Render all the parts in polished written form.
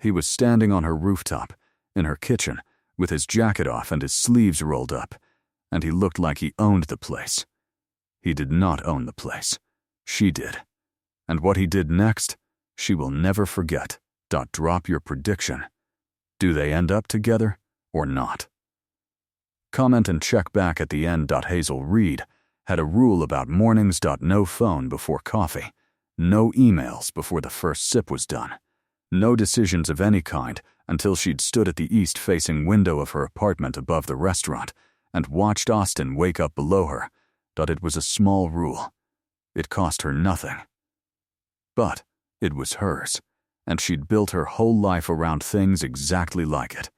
He was standing on her rooftop, in her kitchen, with his jacket off and his sleeves rolled up, and he looked like he owned the place. He did not own the place. She did. And what he did next, she will never forget. Drop your prediction. Do they end up together or not? Comment and check back at the end. Hazel Reed had a rule about mornings. No phone before coffee. No emails before the first sip was done. No decisions of any kind until she'd stood at the east-facing window of her apartment above the restaurant and watched Austin wake up below her. It was a small rule. It cost her nothing. But it was hers, and she'd built her whole life around things exactly like it.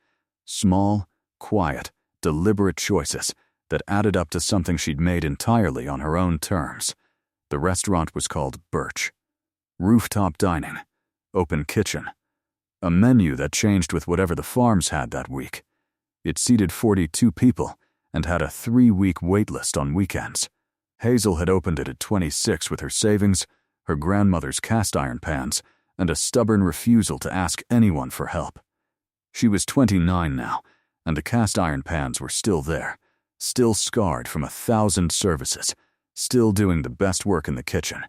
Small, quiet, deliberate choices that added up to something she'd made entirely on her own terms. The restaurant was called Birch. Rooftop dining, open kitchen, a menu that changed with whatever the farms had that week. It seated 42 people and had a 3-week wait list on weekends. Hazel had opened it at 26 with her savings, her grandmother's cast iron pans, and a stubborn refusal to ask anyone for help. She was 29 now, and the cast iron pans were still there, still scarred from 1,000 services, still doing the best work in the kitchen.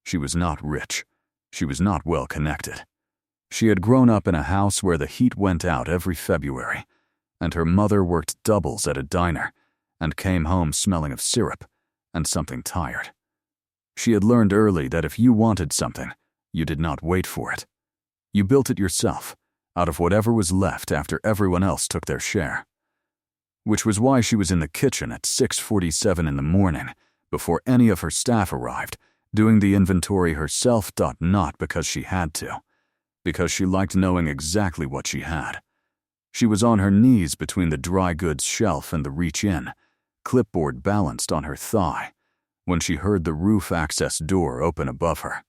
She was not rich. She was not well connected. She had grown up in a house where the heat went out every February, and her mother worked doubles at a diner and came home smelling of syrup and something tired. She had learned early that if you wanted something, you did not wait for it. You built it yourself, out of whatever was left after everyone else took their share. Which was why she was in the kitchen at 6:47 in the morning, before any of her staff arrived, doing the inventory herself. Not because she had to, because she liked knowing exactly what she had. She was on her knees between the dry goods shelf and the reach-in, clipboard balanced on her thigh, when she heard the roof access door open above her.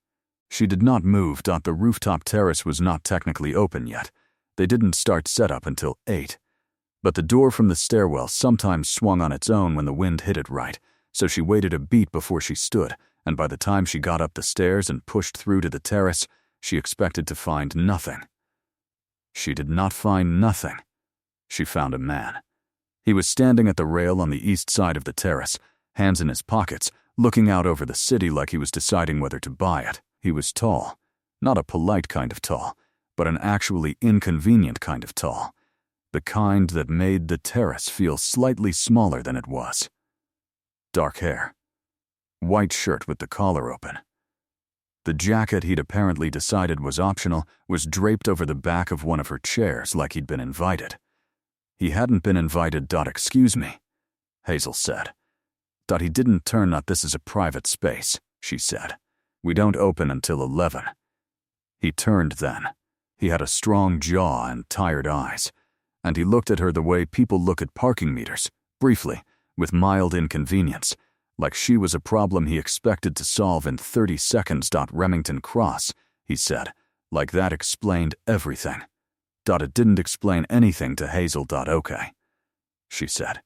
She did not move. The rooftop terrace was not technically open yet. They didn't start setup until 8. But the door from the stairwell sometimes swung on its own when the wind hit it right, so she waited a beat before she stood, and by the time she got up the stairs and pushed through to the terrace, she expected to find nothing. She did not find nothing. She found a man. He was standing at the rail on the east side of the terrace, hands in his pockets, looking out over the city like he was deciding whether to buy it. He was tall, not a polite kind of tall, but an actually inconvenient kind of tall, the kind that made the terrace feel slightly smaller than it was. Dark hair, white shirt with the collar open. The jacket he'd apparently decided was optional was draped over the back of one of her chairs like he'd been invited. He hadn't been invited. Excuse me, Hazel said. He didn't turn. This is a private space, she said. We don't open until 11. He turned then. He had a strong jaw and tired eyes, and he looked at her the way people look at parking meters, briefly, with mild inconvenience, like she was a problem he expected to solve in 30 seconds. Remington Cross, he said, like that explained everything. It didn't explain anything to Hazel. Okay, she said.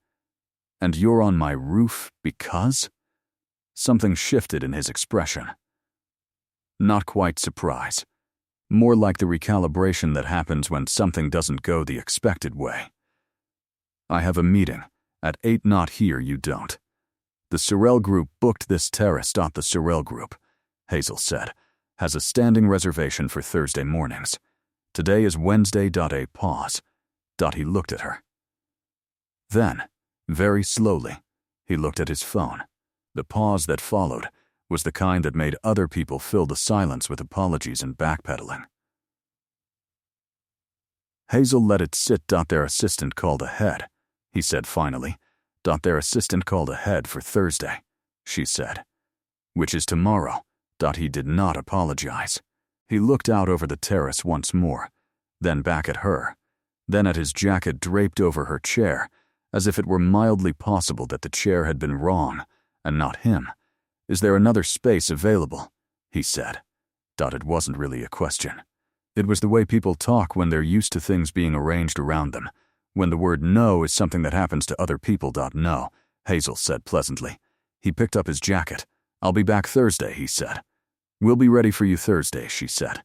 And you're on my roof because? Something shifted in his expression. Not quite surprise. More like the recalibration that happens when something doesn't go the expected way. I have a meeting. At 8. Not here, you don't. The Sorrell Group booked this terrace. The Sorrell Group, Hazel said, has a standing reservation for Thursday mornings. Today is Wednesday. A pause. He looked at her. Then, very slowly, he looked at his phone. The pause that followed was the kind that made other people fill the silence with apologies and backpedaling. Hazel let it sit. Their assistant called ahead, he said finally. Their assistant called ahead for Thursday, she said. Which is tomorrow. He did not apologize. He looked out over the terrace once more, then back at her, then at his jacket draped over her chair, as if it were mildly possible that the chair had been wrong, and not him. Is there another space available? He said. It wasn't really a question. It was the way people talk when they're used to things being arranged around them. When the word no is something that happens to other people. No, Hazel said pleasantly. He picked up his jacket. I'll be back Thursday, he said. We'll be ready for you Thursday, she said.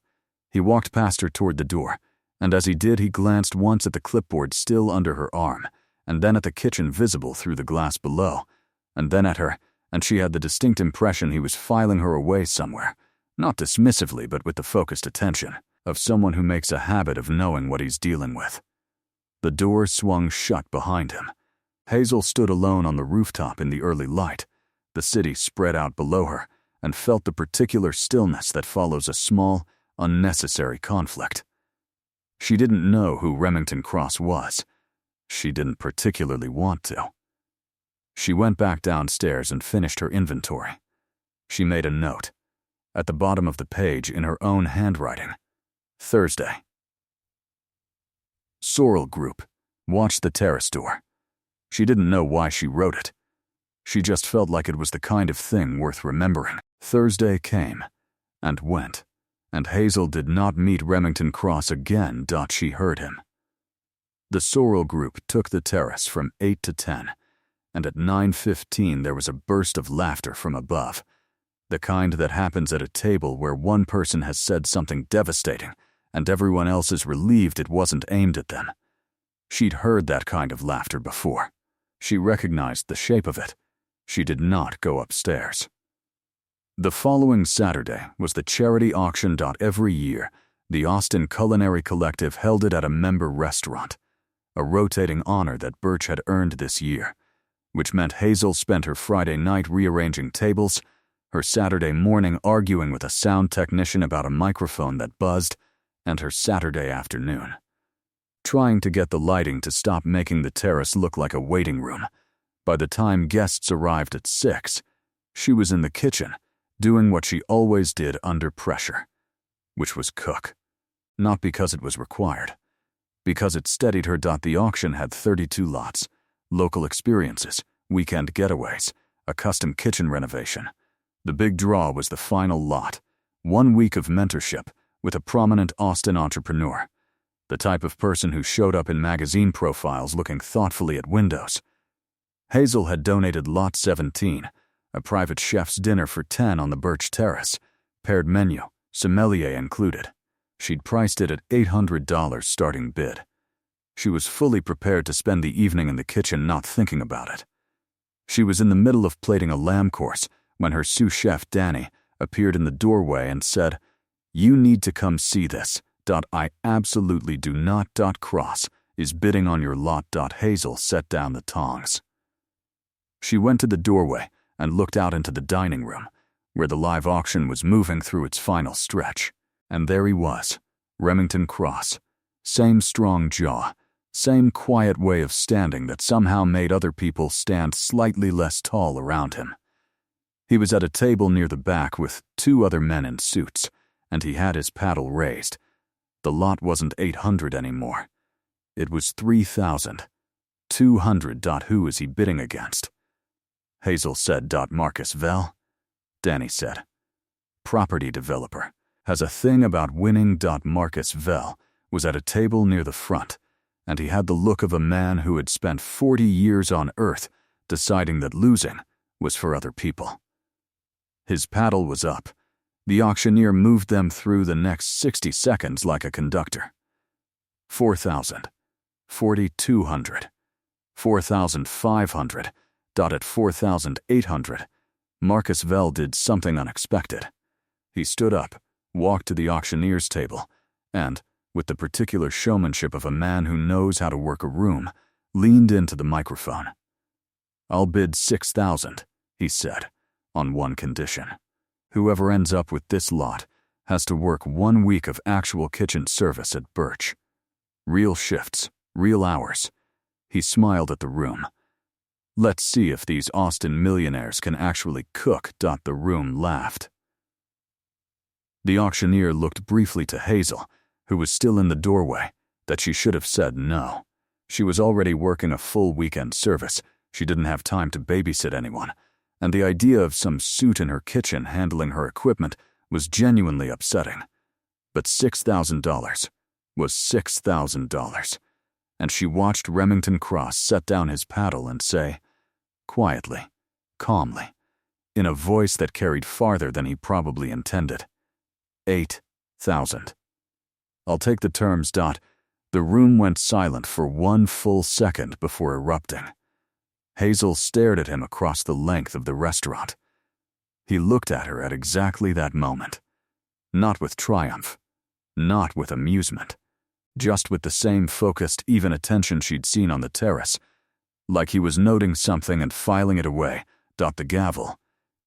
He walked past her toward the door, and as he did, he glanced once at the clipboard still under her arm, and then at the kitchen visible through the glass below, and then at her, and she had the distinct impression he was filing her away somewhere, not dismissively but with the focused attention of someone who makes a habit of knowing what he's dealing with. The door swung shut behind him. Hazel stood alone on the rooftop in the early light, the city spread out below her, and felt the particular stillness that follows a small, unnecessary conflict. She didn't know who Remington Cross was. She didn't particularly want to. She went back downstairs and finished her inventory. She made a note. At the bottom of the page, in her own handwriting, Thursday. Sorrel Group. Watch the terrace door. She didn't know why she wrote it. She just felt like it was the kind of thing worth remembering. Thursday came and went, and Hazel did not meet Remington Cross again. She heard him. The Sorrel Group took the terrace from 8 to 10, and at 9:15 there was a burst of laughter from above, the kind that happens at a table where one person has said something devastating and everyone else is relieved it wasn't aimed at them. She'd heard that kind of laughter before. She recognized the shape of it. She did not go upstairs. The following Saturday was the charity auction. Every year, the Austin Culinary Collective held it at a member restaurant, a rotating honor that Birch had earned this year, which meant Hazel spent her Friday night rearranging tables, her Saturday morning arguing with a sound technician about a microphone that buzzed, and her Saturday afternoon trying to get the lighting to stop making the terrace look like a waiting room. By the time guests arrived at 6, she was in the kitchen, doing what she always did under pressure, which was cook. Not because it was required, because it steadied her. The auction had 32 lots, local experiences, weekend getaways, a custom kitchen renovation. The big draw was the final lot, 1 week of mentorship with a prominent Austin entrepreneur, the type of person who showed up in magazine profiles looking thoughtfully at windows. Hazel had donated Lot 17, a private chef's dinner for 10 on the Birch Terrace, paired menu, sommelier included. She'd priced it at $800 starting bid. She was fully prepared to spend the evening in the kitchen not thinking about it. She was in the middle of plating a lamb course when her sous chef Danny appeared in the doorway and said, "You need to come see this. I absolutely do not. Cross is bidding on your lot. Hazel set down the tongs. She went to the doorway and looked out into the dining room, where the live auction was moving through its final stretch. And there he was, Remington Cross. Same strong jaw, same quiet way of standing that somehow made other people stand slightly less tall around him. He was at a table near the back with 2 other men in suits, and he had his paddle raised. The lot wasn't 800 anymore. It was 3,200. Who is he bidding against? Hazel said. Marcus Vell? Danny said. Property developer. Has a thing about winning. Marcus Vell was at a table near the front, and he had the look of a man who had spent 40 years on Earth deciding that losing was for other people. His paddle was up. The auctioneer moved them through the next 60 seconds like a conductor. 4,000, 4,200, 4,500. At 4,800, Marcus Vell did something unexpected. He stood up, walked to the auctioneer's table, and, with the particular showmanship of a man who knows how to work a room, leaned into the microphone. "I'll bid 6,000, he said, on one condition. Whoever ends up with this lot has to work 1 week of actual kitchen service at Birch. Real shifts, real hours." He smiled at the room. "Let's see if these Austin millionaires can actually cook." The room laughed. The auctioneer looked briefly to Hazel, who was still in the doorway, that she should have said no. She was already working a full weekend service. She didn't have time to babysit anyone, and the idea of some suit in her kitchen handling her equipment was genuinely upsetting. But $6,000 was $6,000, and she watched Remington Cross set down his paddle and say, quietly, calmly, in a voice that carried farther than he probably intended, 8,000. "I'll take the terms. The room went silent for 1 full second before erupting. Hazel stared at him across the length of the restaurant. He looked at her at exactly that moment. Not with triumph, not with amusement, just with the same focused, even attention she'd seen on the terrace. Like he was noting something and filing it away. The gavel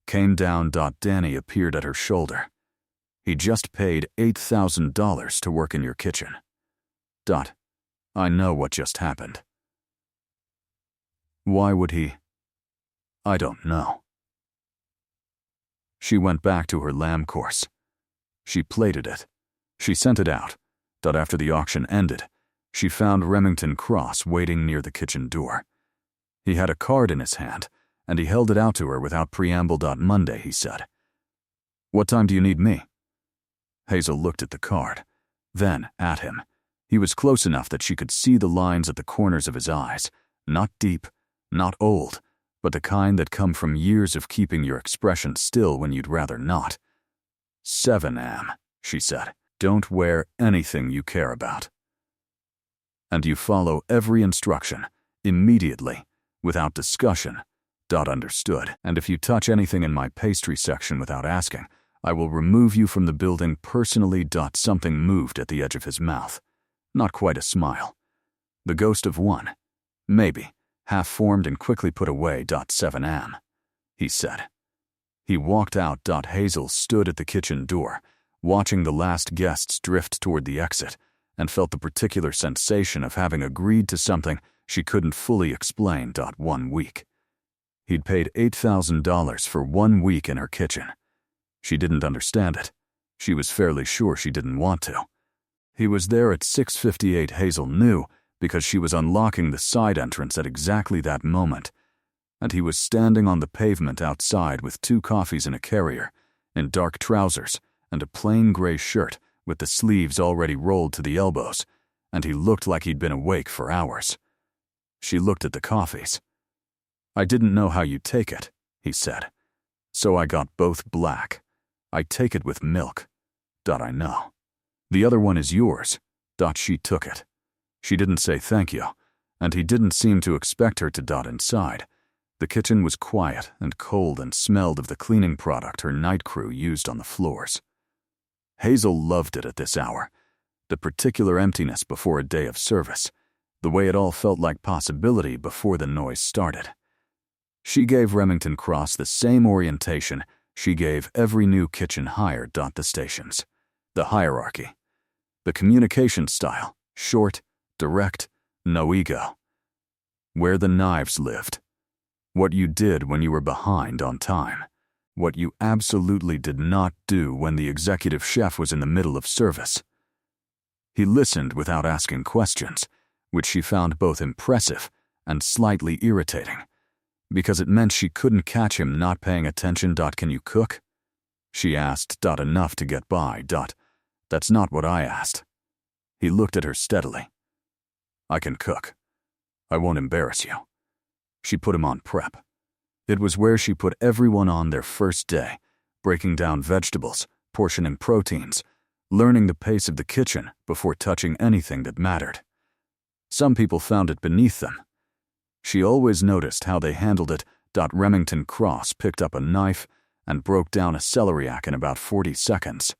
came down. Danny appeared at her shoulder. He just paid $8,000 to work in your kitchen. I know what just happened. Why would he? I don't know. She went back to her lamb course. She plated it. She sent it out. After the auction ended, she found Remington Cross waiting near the kitchen door. He had a card in his hand, and he held it out to her without preamble. Monday, he said. What time do you need me? Hazel looked at the card, then at him. He was close enough that she could see the lines at the corners of his eyes, not deep, not old, but the kind that come from years of keeping your expression still when you'd rather not. 7 a.m., she said. Don't wear anything you care about. And you follow every instruction, immediately, without discussion. Understood. And if you touch anything in my pastry section without asking, I will remove you from the building personally. Something moved at the edge of his mouth. Not quite a smile. The ghost of one. Maybe. Half formed and quickly put away. 7 a.m., he said. He walked out. Hazel stood at the kitchen door, watching the last guests drift toward the exit, and felt the particular sensation of having agreed to something she couldn't fully explain. 1 week. He'd paid $8,000 for 1 week in her kitchen. She didn't understand it. She was fairly sure she didn't want to. He was there at 6:58, Hazel knew, because she was unlocking the side entrance at exactly that moment, and he was standing on the pavement outside with 2 coffees in a carrier, in dark trousers, and a plain gray shirt with the sleeves already rolled to the elbows, and he looked like he'd been awake for hours. She looked at the coffees. I didn't know how you'd take it, he said. So I got both black. I take it with milk. I know. The other one is yours. She took it. She didn't say thank you, and he didn't seem to expect her to. Inside. The kitchen was quiet and cold and smelled of the cleaning product her night crew used on the floors. Hazel loved it at this hour. The particular emptiness before a day of service. The way it all felt like possibility before the noise started. She gave Remington Cross the same orientation she gave every new kitchen hired. The stations. The hierarchy. The communication style. Short, direct, no ego. Where the knives lived. What you did when you were behind on time. What you absolutely did not do when the executive chef was in the middle of service. He listened without asking questions, which she found both impressive and slightly irritating, because it meant she couldn't catch him not paying attention. Can you cook? She asked. Enough to get by. That's not what I asked. He looked at her steadily. I can cook. I won't embarrass you. She put him on prep. It was where she put everyone on their first day, breaking down vegetables, portioning proteins, learning the pace of the kitchen before touching anything that mattered. Some people found it beneath them. She always noticed how they handled it. Remington Cross picked up a knife and broke down a celeriac in about 40 seconds.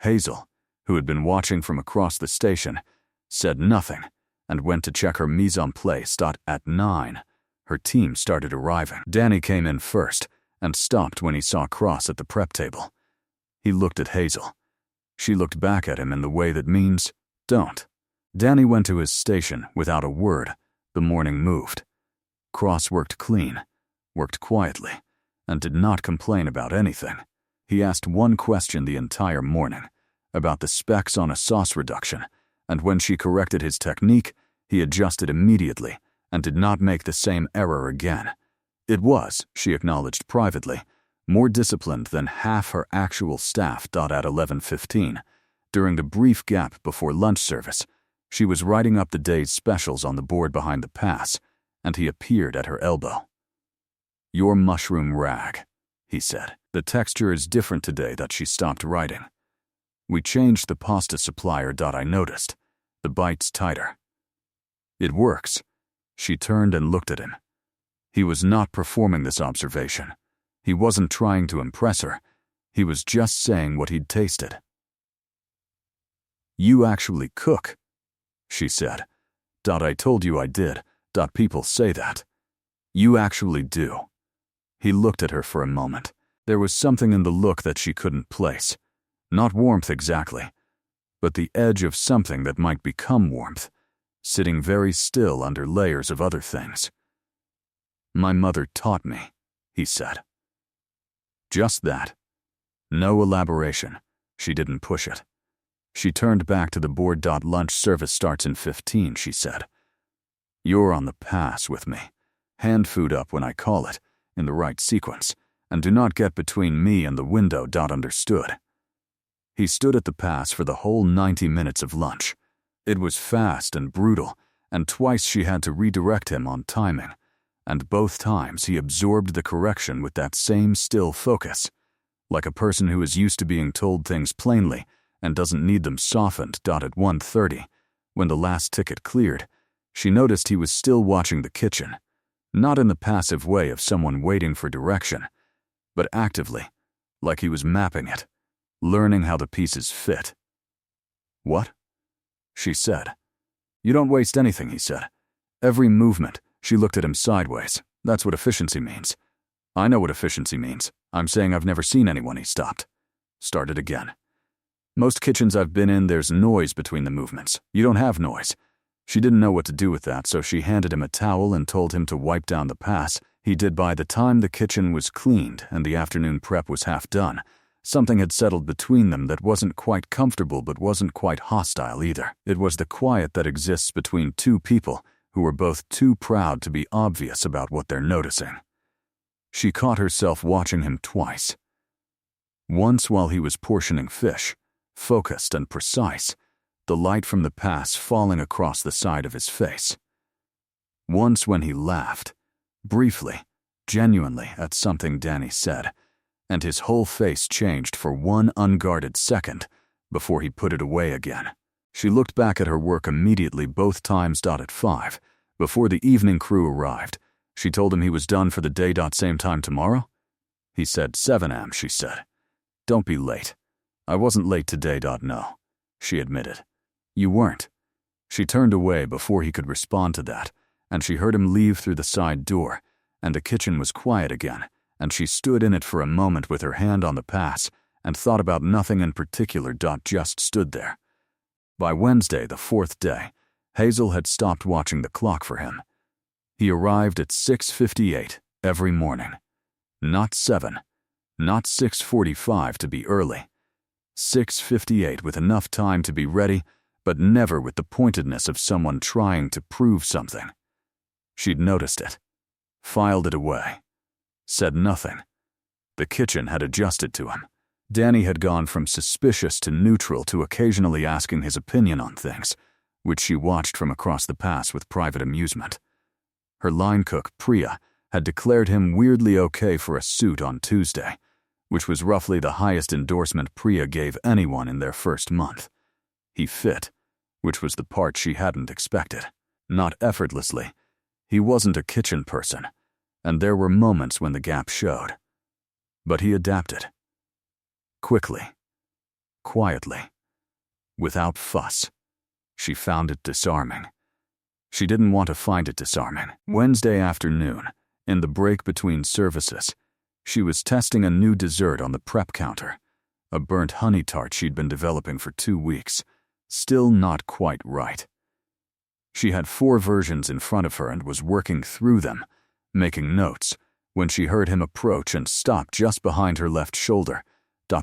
Hazel, who had been watching from across the station, said nothing and went to check her mise en place. At 9, her team started arriving. Danny came in first and stopped when he saw Cross at the prep table. He looked at Hazel. She looked back at him in the way that means, don't. Danny went to his station without a word. The morning moved. Cross worked clean, worked quietly, and did not complain about anything. He asked one question the entire morning, about the specs on a sauce reduction, and when she corrected his technique, he adjusted immediately and did not make the same error again. It was, she acknowledged privately, more disciplined than half her actual staff. At 11:15, during the brief gap before lunch service, she was writing up the day's specials on the board behind the pass, and he appeared at her elbow. Your mushroom rag, he said. The texture is different today. She stopped writing. We changed the pasta supplier. I noticed. the bites tighter. It works. She turned and looked at him. He was not performing this observation. He wasn't trying to impress her. He was just saying what he'd tasted. "You actually cook," she said. "I told you I did. People say that. You actually do." He looked at her for a moment. There was something in the look that she couldn't place. Not warmth exactly, but the edge of something that might become warmth, sitting very still under layers of other things. "My mother taught me," he said. Just that. No elaboration. She didn't push it. She turned back to the board. "Lunch service starts in 15, she said. "You're on the pass with me. Hand food up when I call it, in the right sequence, and do not get between me and the window. Understood?" He stood at the pass for the whole 90 minutes of lunch. It was fast and brutal, and twice she had to redirect him on timing, and both times he absorbed the correction with that same still focus, like a person who is used to being told things plainly and doesn't need them softened. At 1:30, when the last ticket cleared, she noticed he was still watching the kitchen, not in the passive way of someone waiting for direction, but actively, like he was mapping it, learning how the pieces fit. "What?" she said. "You don't waste anything," he said. "Every movement." She looked at him sideways. "That's what efficiency means." "I know what efficiency means. I'm saying I've never seen anyone." He stopped. Started again. "Most kitchens I've been in, there's noise between the movements. You don't have noise." She didn't know what to do with that, so she handed him a towel and told him to wipe down the pass. He did. By the time the kitchen was cleaned and the afternoon prep was half done, something had settled between them that wasn't quite comfortable but wasn't quite hostile either. It was the quiet that exists between two people who are both too proud to be obvious about what they're noticing. She caught herself watching him twice. Once while he was portioning fish, focused and precise, the light from the pass falling across the side of his face. Once when he laughed, briefly, genuinely, at something Danny said, and his whole face changed for one unguarded second before he put it away again. She looked back at her work immediately both times. At 5, before the evening crew arrived, she told him he was done for the day. "Same time tomorrow?" He said. 7 a.m., she said. "Don't be late." "I wasn't late today. No," she admitted. "You weren't." She turned away before he could respond to that, and she heard him leave through the side door, and the kitchen was quiet again, and she stood in it for a moment with her hand on the pass and thought about nothing in particular. Just stood there. By Wednesday, the 4th day, Hazel had stopped watching the clock for him. He arrived at 6:58 every morning. Not 7, not 6:45 to be early. 6:58 with enough time to be ready, but never with the pointedness of someone trying to prove something. She'd noticed it, filed it away, said nothing. The kitchen had adjusted to him. Danny had gone from suspicious to neutral to occasionally asking his opinion on things, which she watched from across the pass with private amusement. Her line cook, Priya, had declared him weirdly okay for a suit on Tuesday, which was roughly the highest endorsement Priya gave anyone in their first month. He fit, which was the part she hadn't expected. Not effortlessly. He wasn't a kitchen person, and there were moments when the gap showed. But he adapted. Quickly. Quietly. Without fuss. She found it disarming. She didn't want to find it disarming. Wednesday afternoon, in the break between services, she was testing a new dessert on the prep counter, a burnt honey tart she'd been developing for 2 weeks, still not quite right. She had 4 versions in front of her and was working through them, making notes, when she heard him approach and stop just behind her left shoulder.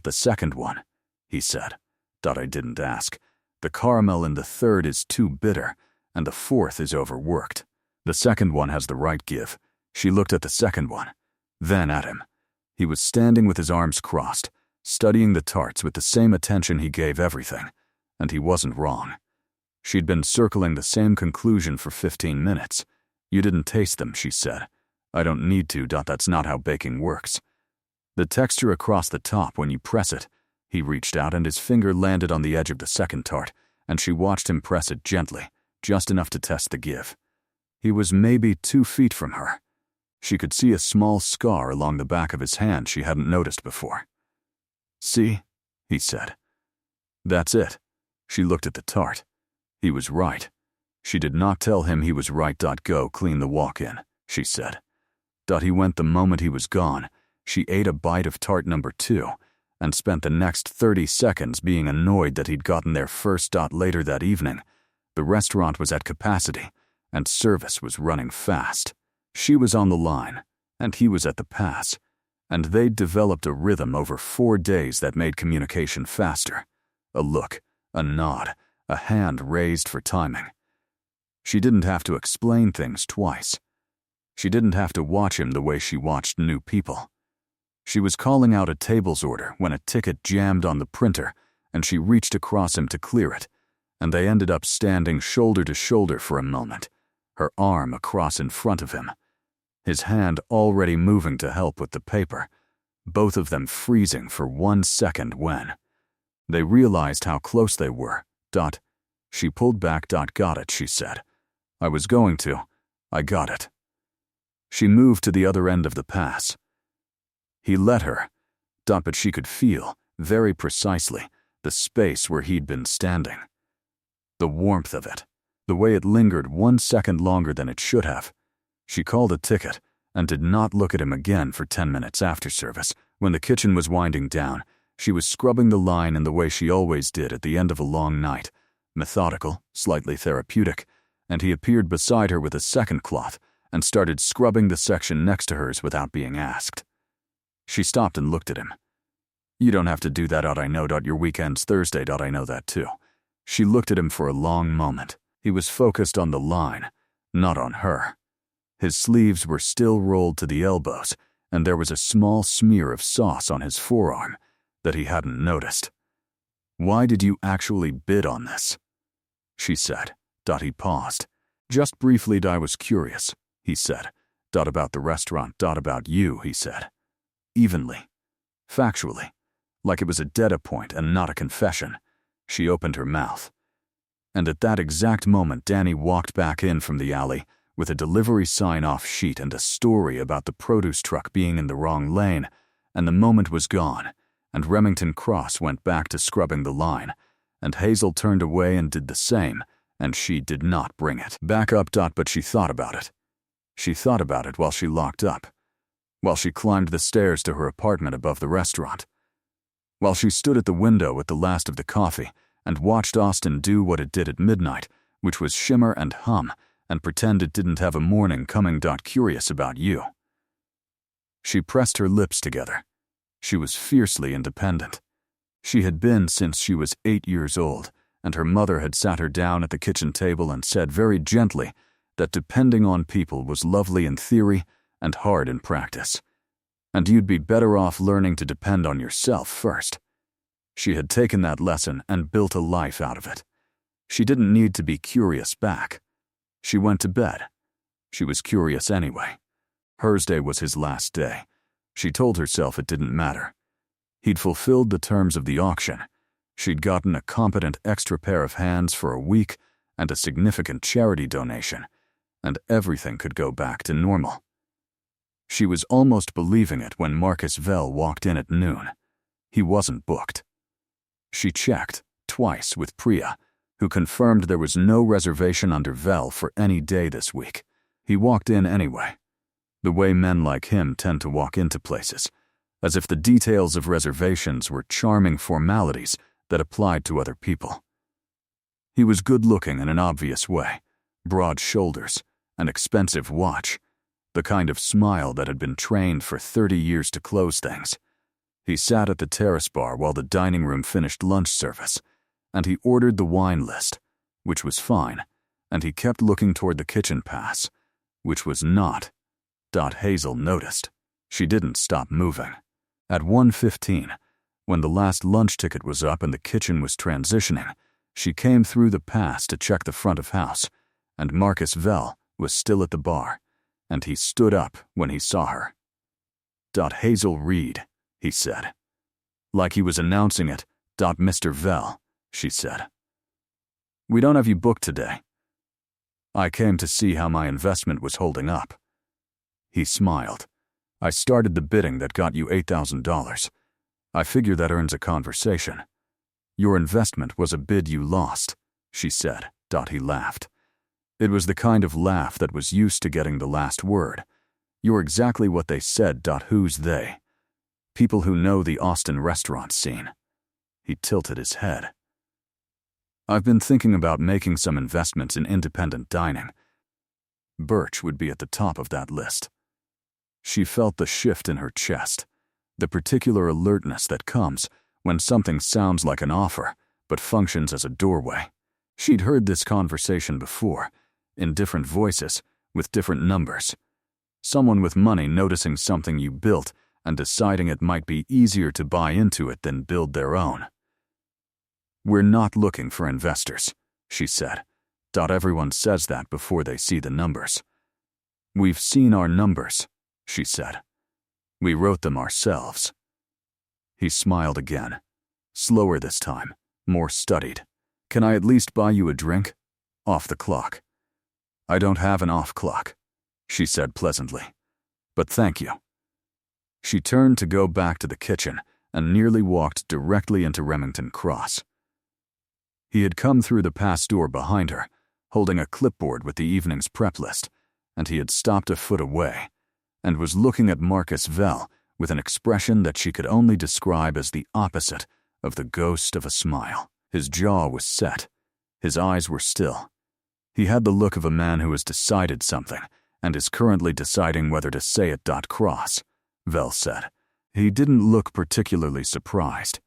"The second one," he said. "I didn't ask. The caramel in the 3rd is too bitter, and the 4th is overworked. The second one has the right give." She looked at the second one, then at him. He was standing with his arms crossed, studying the tarts with the same attention he gave everything, and he wasn't wrong. She'd been circling the same conclusion for 15 minutes. "You didn't taste them," she said. "I don't need to. That's not how baking works. The texture across the top when you press it." He reached out and his finger landed on the edge of the second tart, and she watched him press it gently, just enough to test the give. He was maybe 2 feet from her. She could see a small scar along the back of his hand she hadn't noticed before. "See?" he said. "That's it." She looked at the tart. He was right. She did not tell him he was right. "Go clean the walk-in," she said. He went the moment he was gone. She ate a bite of tart number 2 and spent the next 30 seconds being annoyed that he'd gotten there first. Later that evening, the restaurant was at capacity and service was running fast. She was on the line and he was at the pass, and they'd developed a rhythm over 4 days that made communication faster. A look, a nod, a hand raised for timing. She didn't have to explain things twice. She didn't have to watch him the way she watched new people. She was calling out a tables order when a ticket jammed on the printer, and she reached across him to clear it, and they ended up standing shoulder to shoulder for a moment, her arm across in front of him, his hand already moving to help with the paper, both of them freezing for 1 second when they realized how close they were. She pulled back. "Got it," she said. "I was going to. I got it." She moved to the other end of the pass. He let her, but she could feel, very precisely, the space where he'd been standing. The warmth of it, the way it lingered 1 second longer than it should have. She called a ticket and did not look at him again for 10 minutes after service. When the kitchen was winding down, she was scrubbing the line in the way she always did at the end of a long night, methodical, slightly therapeutic, and he appeared beside her with a second cloth and started scrubbing the section next to hers without being asked. She stopped and looked at him. "You don't have to do that. I know. Your weekend's Thursday. I know that too." She looked at him for a long moment. He was focused on the line, not on her. His sleeves were still rolled to the elbows, and there was a small smear of sauce on his forearm that he hadn't noticed. "Why did you actually bid on this?" she said. He paused. "Just briefly. I was curious," he said. "About the restaurant. About you," he said. Evenly, factually, like it was a data point and not a confession. She opened her mouth. And at that exact moment, Danny walked back in from the alley with a delivery sign-off sheet and a story about the produce truck being in the wrong lane, and the moment was gone, and Remington Cross went back to scrubbing the line, and Hazel turned away and did the same, and she did not bring it back up. But she thought about it. She thought about it while she locked up, while she climbed the stairs to her apartment above the restaurant, while she stood at the window with the last of the coffee and watched Austin do what it did at midnight, which was shimmer and hum and pretend it didn't have a morning coming. Curious about you. She pressed her lips together. She was fiercely independent. She had been since she was 8 years old, and her mother had sat her down at the kitchen table and said very gently that depending on people was lovely in theory and hard in practice, and you'd be better off learning to depend on yourself first. She had taken that lesson and built a life out of it. She didn't need to be curious back. She went to bed. She was curious anyway. Hers day was his last day. She told herself it didn't matter. He'd fulfilled the terms of the auction. She'd gotten a competent extra pair of hands for a week and a significant charity donation, and everything could go back to normal. She was almost believing it when Marcus Vell walked in at noon. He wasn't booked. She checked, twice, with Priya, who confirmed there was no reservation under Vell for any day this week. He walked in anyway, the way men like him tend to walk into places, as if the details of reservations were charming formalities that applied to other people. He was good-looking in an obvious way, broad shoulders, an expensive watch, the kind of smile that had been trained for 30 years to close things. He sat at the terrace bar while the dining room finished lunch service, and he ordered the wine list, which was fine, and he kept looking toward the kitchen pass, which was not. Hazel noticed. She didn't stop moving. At 1:15, when the last lunch ticket was up and the kitchen was transitioning, she came through the pass to check the front of house, and Marcus Vell was still at the bar, and he stood up when he saw her. Hazel Reed, he said. Like he was announcing it. Mr. Vell, she said. We don't have you booked today. I came to see how my investment was holding up. He smiled. I started the bidding that got you $8,000. I figure that earns a conversation. Your investment was a bid you lost, she said. He laughed. It was the kind of laugh that was used to getting the last word. You're exactly what they said. Who's they? People who know the Austin restaurant scene. He tilted his head. I've been thinking about making some investments in independent dining. Birch would be at the top of that list. She felt the shift in her chest, the particular alertness that comes when something sounds like an offer but functions as a doorway. She'd heard this conversation before, in different voices, with different numbers. Someone with money noticing something you built and deciding it might be easier to buy into it than build their own. We're not looking for investors, she said. Everyone says that before they see the numbers. We've seen our numbers, she said. We wrote them ourselves. He smiled again, slower this time, more studied. Can I at least buy you a drink? Off the clock. I don't have an off clock, she said pleasantly. But thank you. She turned to go back to the kitchen and nearly walked directly into Remington Cross. He had come through the pass door behind her, holding a clipboard with the evening's prep list, and he had stopped a foot away, and was looking at Marcus Vell with an expression that she could only describe as the opposite of the ghost of a smile. His jaw was set. His eyes were still. He had the look of a man who has decided something and is currently deciding whether to say it. Cross, Vell said. He didn't look particularly surprised.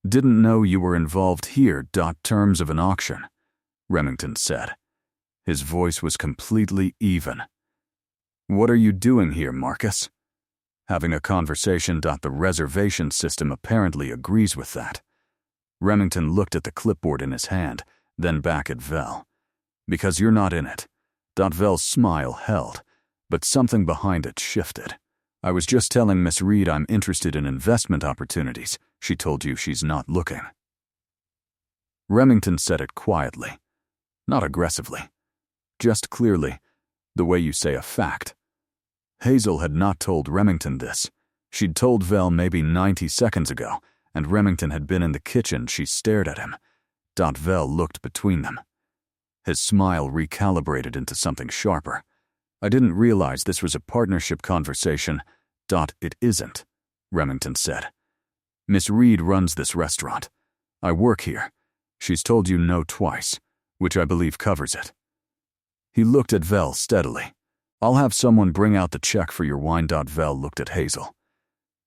Didn't know you were involved here. Terms of an auction, Remington said. His voice was completely even. What are you doing here, Marcus? Having a conversation. The reservation system apparently agrees with that. Remington looked at the clipboard in his hand, then back at Vell. Because you're not in it. Vell's smile held, but something behind it shifted. I was just telling Miss Reed I'm interested in investment opportunities. She told you she's not looking. Remington said it quietly, not aggressively, just clearly, the way you say a fact. Hazel had not told Remington this. She'd told Vell maybe 90 seconds ago, and Remington had been in the kitchen. She stared at him. Vell looked between them. His smile recalibrated into something sharper. I didn't realize this was a partnership conversation. It isn't, Remington said. Miss Reed runs this restaurant. I work here. She's told you no twice, which I believe covers it. He looked at Vell steadily. I'll have someone bring out the check for your wine. Vell looked at Hazel.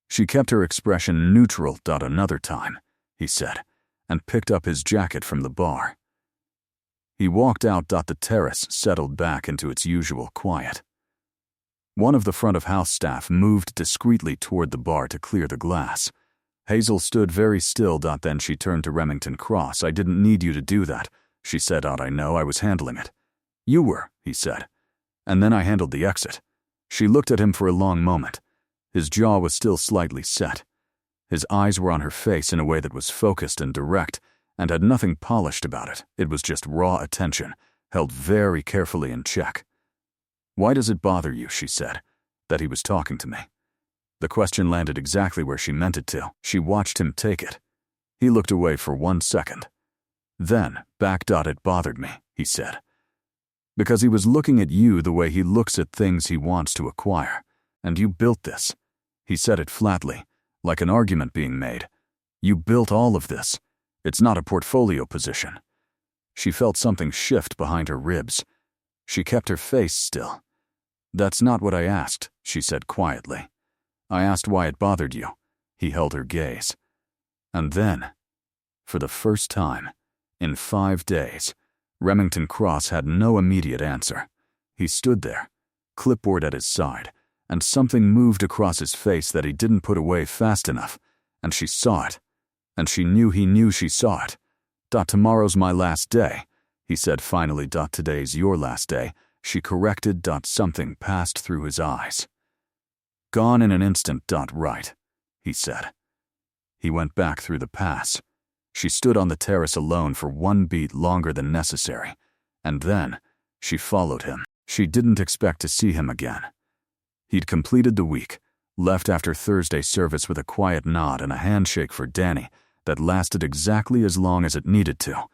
She kept her expression neutral. Another time, he said, and picked up his jacket from the bar. He walked out. The terrace settled back into its usual quiet. One of the front-of-house staff moved discreetly toward the bar to clear the glass. Hazel stood very still. Then she turned to Remington Cross. I didn't need you to do that, she said. I know, I was handling it. You were, he said. And then I handled the exit. She looked at him for a long moment. His jaw was still slightly set. His eyes were on her face in a way that was focused and direct, and had nothing polished about it. It was just raw attention, held very carefully in check. Why does it bother you, she said, that he was talking to me? The question landed exactly where she meant it to. She watched him take it. He looked away for 1 second. Then, back. It bothered me, he said. Because he was looking at you the way he looks at things he wants to acquire. And you built this. He said it flatly, like an argument being made. You built all of this. It's not a portfolio position. She felt something shift behind her ribs. She kept her face still. That's not what I asked, she said quietly. I asked why it bothered you. He held her gaze. And then, for the first time, in 5 days, Remington Cross had no immediate answer. He stood there, clipboard at his side, and something moved across his face that he didn't put away fast enough, and she saw it. And she knew he knew she saw it. Tomorrow's my last day, he said finally. Today's your last day, she corrected. Something passed through his eyes. Gone in an instant. Right, he said. He went back through the pass. She stood on the terrace alone for one beat longer than necessary, and then she followed him. She didn't expect to see him again. He'd completed the week, left after Thursday service with a quiet nod and a handshake for Danny that lasted exactly as long as it needed to,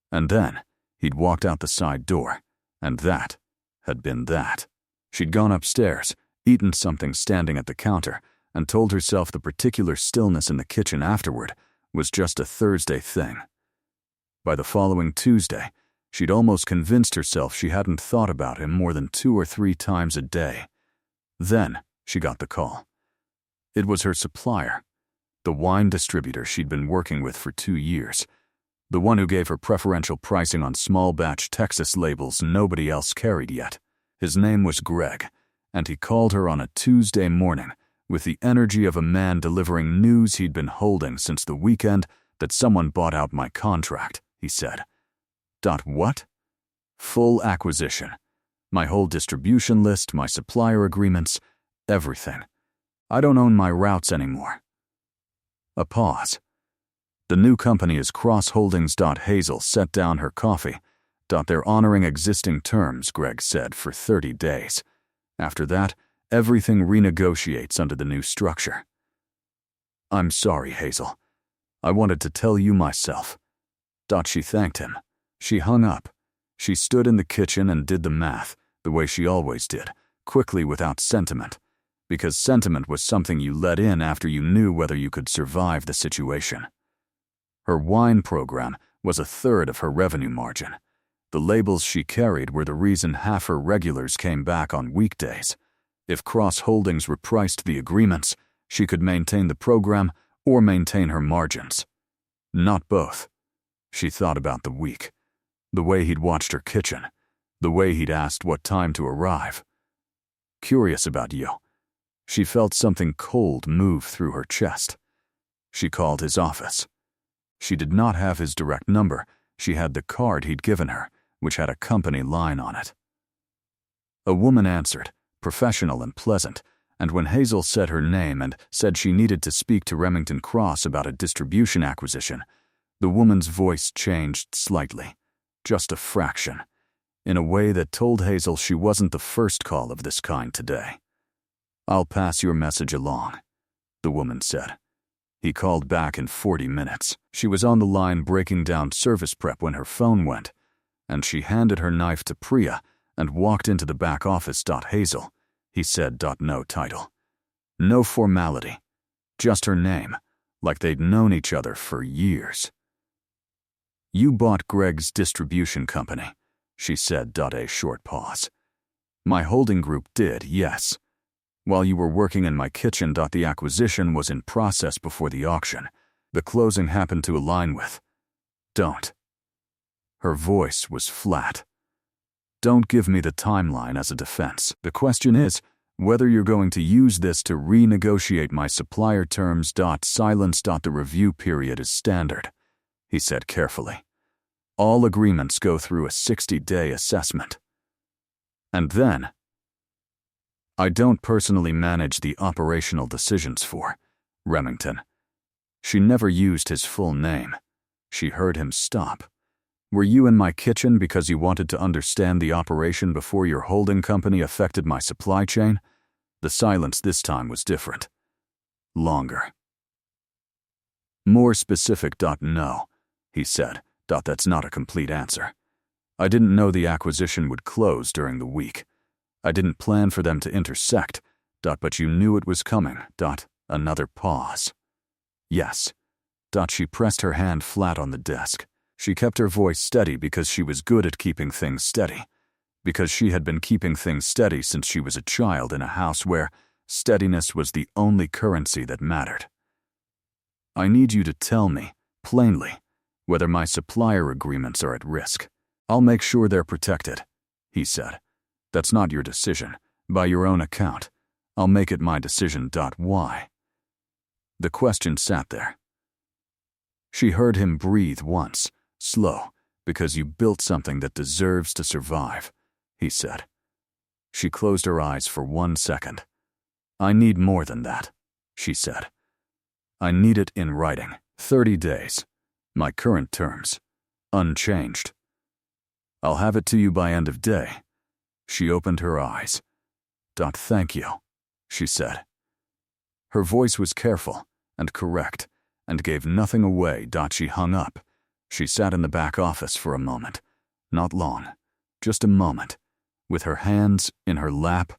and then he'd walked out the side door, and that had been that. She'd gone upstairs, eaten something standing at the counter, and told herself the particular stillness in the kitchen afterward was just a Thursday thing. By the following Tuesday, she'd almost convinced herself she hadn't thought about him more than 2 or 3 times a day. Then she got the call. It was her supplier, the wine distributor she'd been working with for 2 years, the one who gave her preferential pricing on small-batch Texas labels nobody else carried yet. His name was Greg, and he called her on a Tuesday morning with the energy of a man delivering news he'd been holding since the weekend that someone bought out my contract, he said. What? Full acquisition. My whole distribution list, my supplier agreements, everything. I don't own my routes anymore. A pause. The new company is Cross Holdings. Hazel set down her coffee. They're honoring existing terms, Greg said, for 30 days. After that, everything renegotiates under the new structure. I'm sorry, Hazel. I wanted to tell you myself. She thanked him. She hung up. She stood in the kitchen and did the math, the way she always did, quickly without sentiment, because sentiment was something you let in after you knew whether you could survive the situation. Her wine program was 1/3 of her revenue margin. The labels she carried were the reason half her regulars came back on weekdays. If Cross Holdings repriced the agreements, she could maintain the program or maintain her margins. Not both. She thought about the week, the way he'd watched her kitchen, the way he'd asked what time to arrive. Curious about you. She felt something cold move through her chest. She called his office. She did not have his direct number. She had the card he'd given her, which had a company line on it. A woman answered, professional and pleasant, and when Hazel said her name and said she needed to speak to Remington Cross about a distribution acquisition, the woman's voice changed slightly, just a fraction, in a way that told Hazel she wasn't the first call of this kind today. I'll pass your message along, the woman said. He called back in 40 minutes. She was on the line breaking down service prep when her phone went, and she handed her knife to Priya and walked into the back office. Hazel, he said. No title. No formality. Just her name, like they'd known each other for years. You bought Greg's distribution company, she said. A short pause. My holding group did, yes. While you were working in my kitchen. The acquisition was in process before the auction. The closing happened to align with. Don't. Her voice was flat. Don't give me the timeline as a defense. The question is whether you're going to use this to renegotiate my supplier terms. Silence. The review period is standard, he said carefully. All agreements go through a 60-day assessment. And then, I don't personally manage the operational decisions for Remington. She never used his full name. She heard him stop. Were you in my kitchen because you wanted to understand the operation before your holding company affected my supply chain? The silence this time was different. Longer. More specific. No, he said. That's not a complete answer. I didn't know the acquisition would close during the week. I didn't plan for them to intersect. But you knew it was coming. Another pause. Yes. She pressed her hand flat on the desk. She kept her voice steady because she was good at keeping things steady. Because she had been keeping things steady since she was a child in a house where steadiness was the only currency that mattered. I need you to tell me, plainly, whether my supplier agreements are at risk. I'll make sure they're protected, he said. That's not your decision. By your own account, I'll make it my decision. Why? The question sat there. She heard him breathe once, slow, because you built something that deserves to survive, he said. She closed her eyes for 1 second. I need more than that, she said. I need it in writing. 30 days. My current terms. Unchanged. I'll have it to you by end of day. She opened her eyes. Thank you, she said. Her voice was careful and correct and gave nothing away. She hung up. She sat in the back office for a moment. Not long, just a moment, with her hands in her lap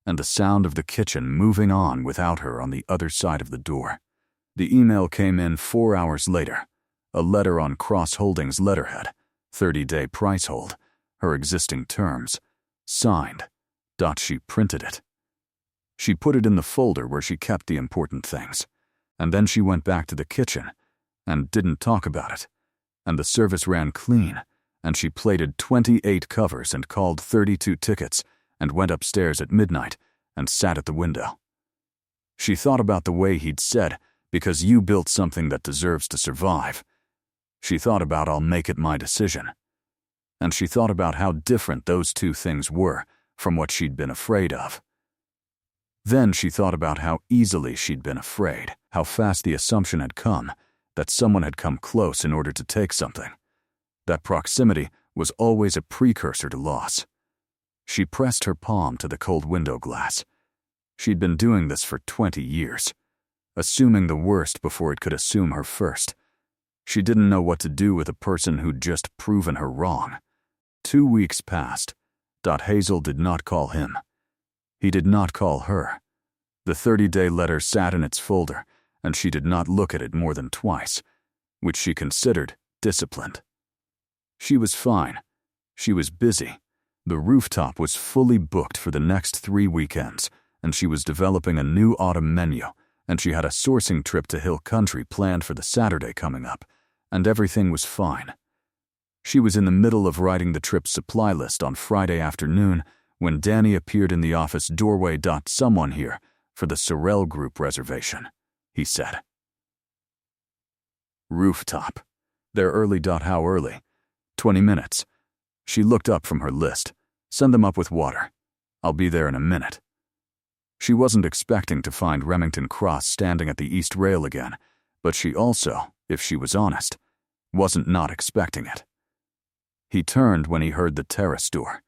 and the sound of the kitchen moving on without her on the other side of the door. The email came in 4 hours later. A letter on Cross Holdings letterhead, 30-day price hold, her existing terms, signed. She printed it. She put it in the folder where she kept the important things, and then she went back to the kitchen and didn't talk about it, and the service ran clean, and she plated 28 covers and called 32 tickets and went upstairs at midnight and sat at the window. She thought about the way he'd said, because you built something that deserves to survive. She thought about I'll make it my decision. And she thought about how different those two things were from what she'd been afraid of. Then she thought about how easily she'd been afraid, how fast the assumption had come that someone had come close in order to take something. That proximity was always a precursor to loss. She pressed her palm to the cold window glass. She'd been doing this for 20 years, assuming the worst before it could assume her first. She didn't know what to do with a person who'd just proven her wrong. 2 weeks passed. Hazel did not call him. He did not call her. The 30-day letter sat in its folder, and she did not look at it more than twice, which she considered disciplined. She was fine. She was busy. The rooftop was fully booked for the next 3 weekends, and she was developing a new autumn menu, and she had a sourcing trip to Hill Country planned for the Saturday coming up, and everything was fine. She was in the middle of writing the trip's supply list on Friday afternoon when Danny appeared in the office doorway. Someone here for the Sorrell Group reservation, he said. Rooftop. They're early. How early? 20 minutes. She looked up from her list. Send them up with water. I'll be there in a minute. She wasn't expecting to find Remington Cross standing at the east rail again, but she also, if she was honest, wasn't not expecting it. He turned when he heard the terrace door.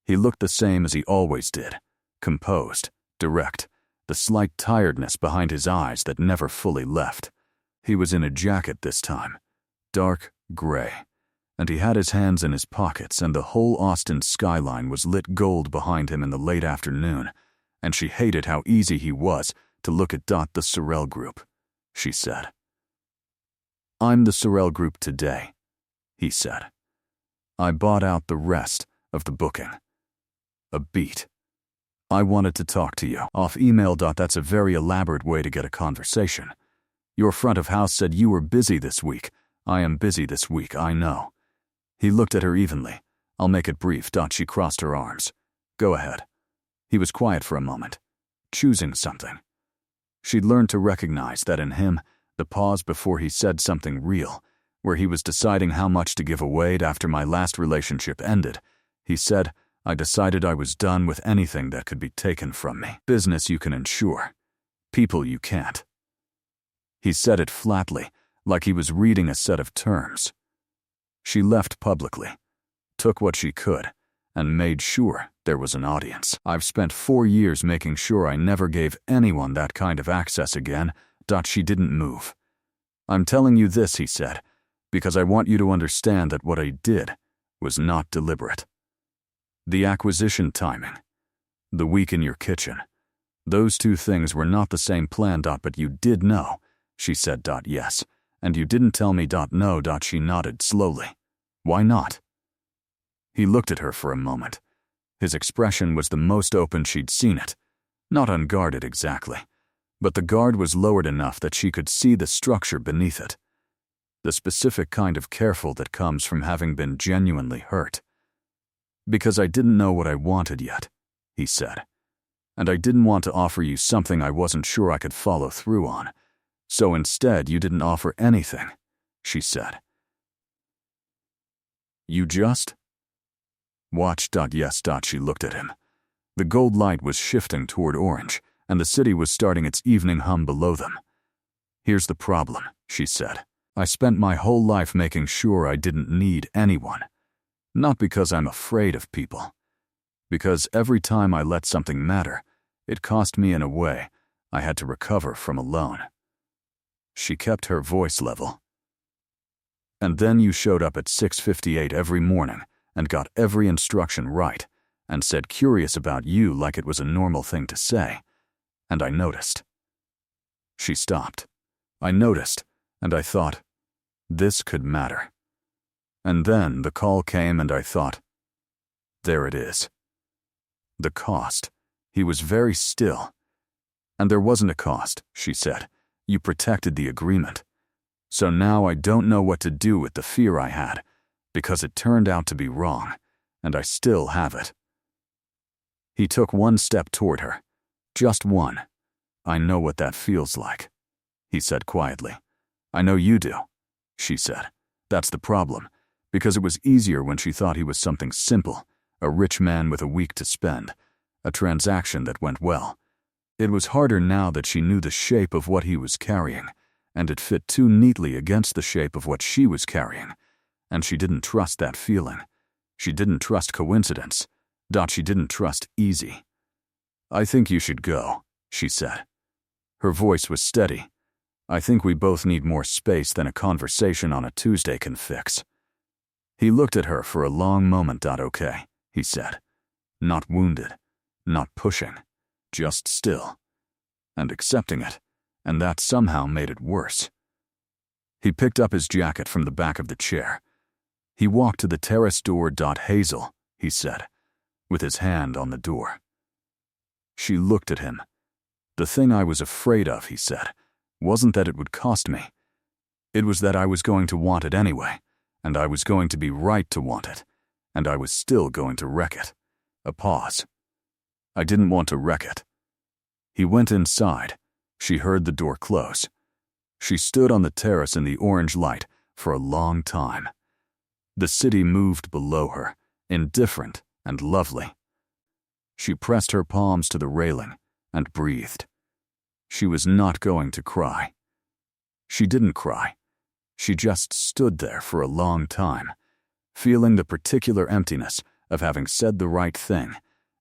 He looked the same as he always did, composed, direct, the slight tiredness behind his eyes that never fully left. He was in a jacket this time, dark gray, and he had his hands in his pockets, and the whole Austin skyline was lit gold behind him in the late afternoon, and she hated how easy he was to look at. The Sorrell Group, she said. I'm the Sorrell Group today, he said. I bought out the rest of the booking. A beat. I wanted to talk to you off email. That's a very elaborate way to get a conversation. Your front of house said you were busy this week. I am busy this week, I know. He looked at her evenly. I'll make it brief. She crossed her arms. Go ahead. He was quiet for a moment, choosing something. She'd learned to recognize that in him, the pause before he said something real, where he was deciding how much to give away. After my last relationship ended, he said, I decided I was done with anything that could be taken from me. Business you can insure. People you can't. He said it flatly, like he was reading a set of terms. She left publicly, took what she could, and made sure there was an audience. I've spent 4 years making sure I never gave anyone that kind of access again. She didn't move. I'm telling you this, he said, because I want you to understand that what I did was not deliberate. The acquisition timing, the week in your kitchen, those two things were not the same plan. But you did know, she said. Yes, and you didn't tell me. No. She nodded slowly. Why not? He looked at her for a moment. His expression was the most open she'd seen it, not unguarded exactly, but the guard was lowered enough that she could see the structure beneath it. The specific kind of careful that comes from having been genuinely hurt. Because I didn't know what I wanted yet, he said, and I didn't want to offer you something I wasn't sure I could follow through on. So instead you didn't offer anything, she said. You just watched. Yes. She looked at him. The gold light was shifting toward orange, and the city was starting its evening hum below them. Here's the problem, she said. I spent my whole life making sure I didn't need anyone. Not because I'm afraid of people. Because every time I let something matter, it cost me in a way I had to recover from alone. She kept her voice level. And then you showed up at 6:58 every morning and got every instruction right and said curious about you like it was a normal thing to say. And I noticed. She stopped. I noticed, and I thought, this could matter. And then the call came and I thought, there it is. The cost. He was very still. And there wasn't a cost, she said. You protected the agreement. So now I don't know what to do with the fear I had, because it turned out to be wrong, and I still have it. He took one step toward her. Just one. I know what that feels like, he said quietly. I know you do, she said. That's the problem, because it was easier when she thought he was something simple, a rich man with a week to spend, a transaction that went well. It was harder now that she knew the shape of what he was carrying, and it fit too neatly against the shape of what she was carrying, and she didn't trust that feeling. She didn't trust coincidence. She didn't trust easy. I think you should go, she said. Her voice was steady. I think we both need more space than a conversation on a Tuesday can fix. He looked at her for a long moment. Okay, he said. Not wounded, not pushing, just still, and accepting it, and that somehow made it worse. He picked up his jacket from the back of the chair. He walked to the terrace door. Hazel, he said, with his hand on the door. She looked at him. The thing I was afraid of, he said, wasn't that it would cost me. It was that I was going to want it anyway, and I was going to be right to want it, and I was still going to wreck it. A pause. I didn't want to wreck it. He went inside. She heard the door close. She stood on the terrace in the orange light for a long time. The city moved below her, indifferent and lovely. She pressed her palms to the railing and breathed. She was not going to cry. She didn't cry. She just stood there for a long time, feeling the particular emptiness of having said the right thing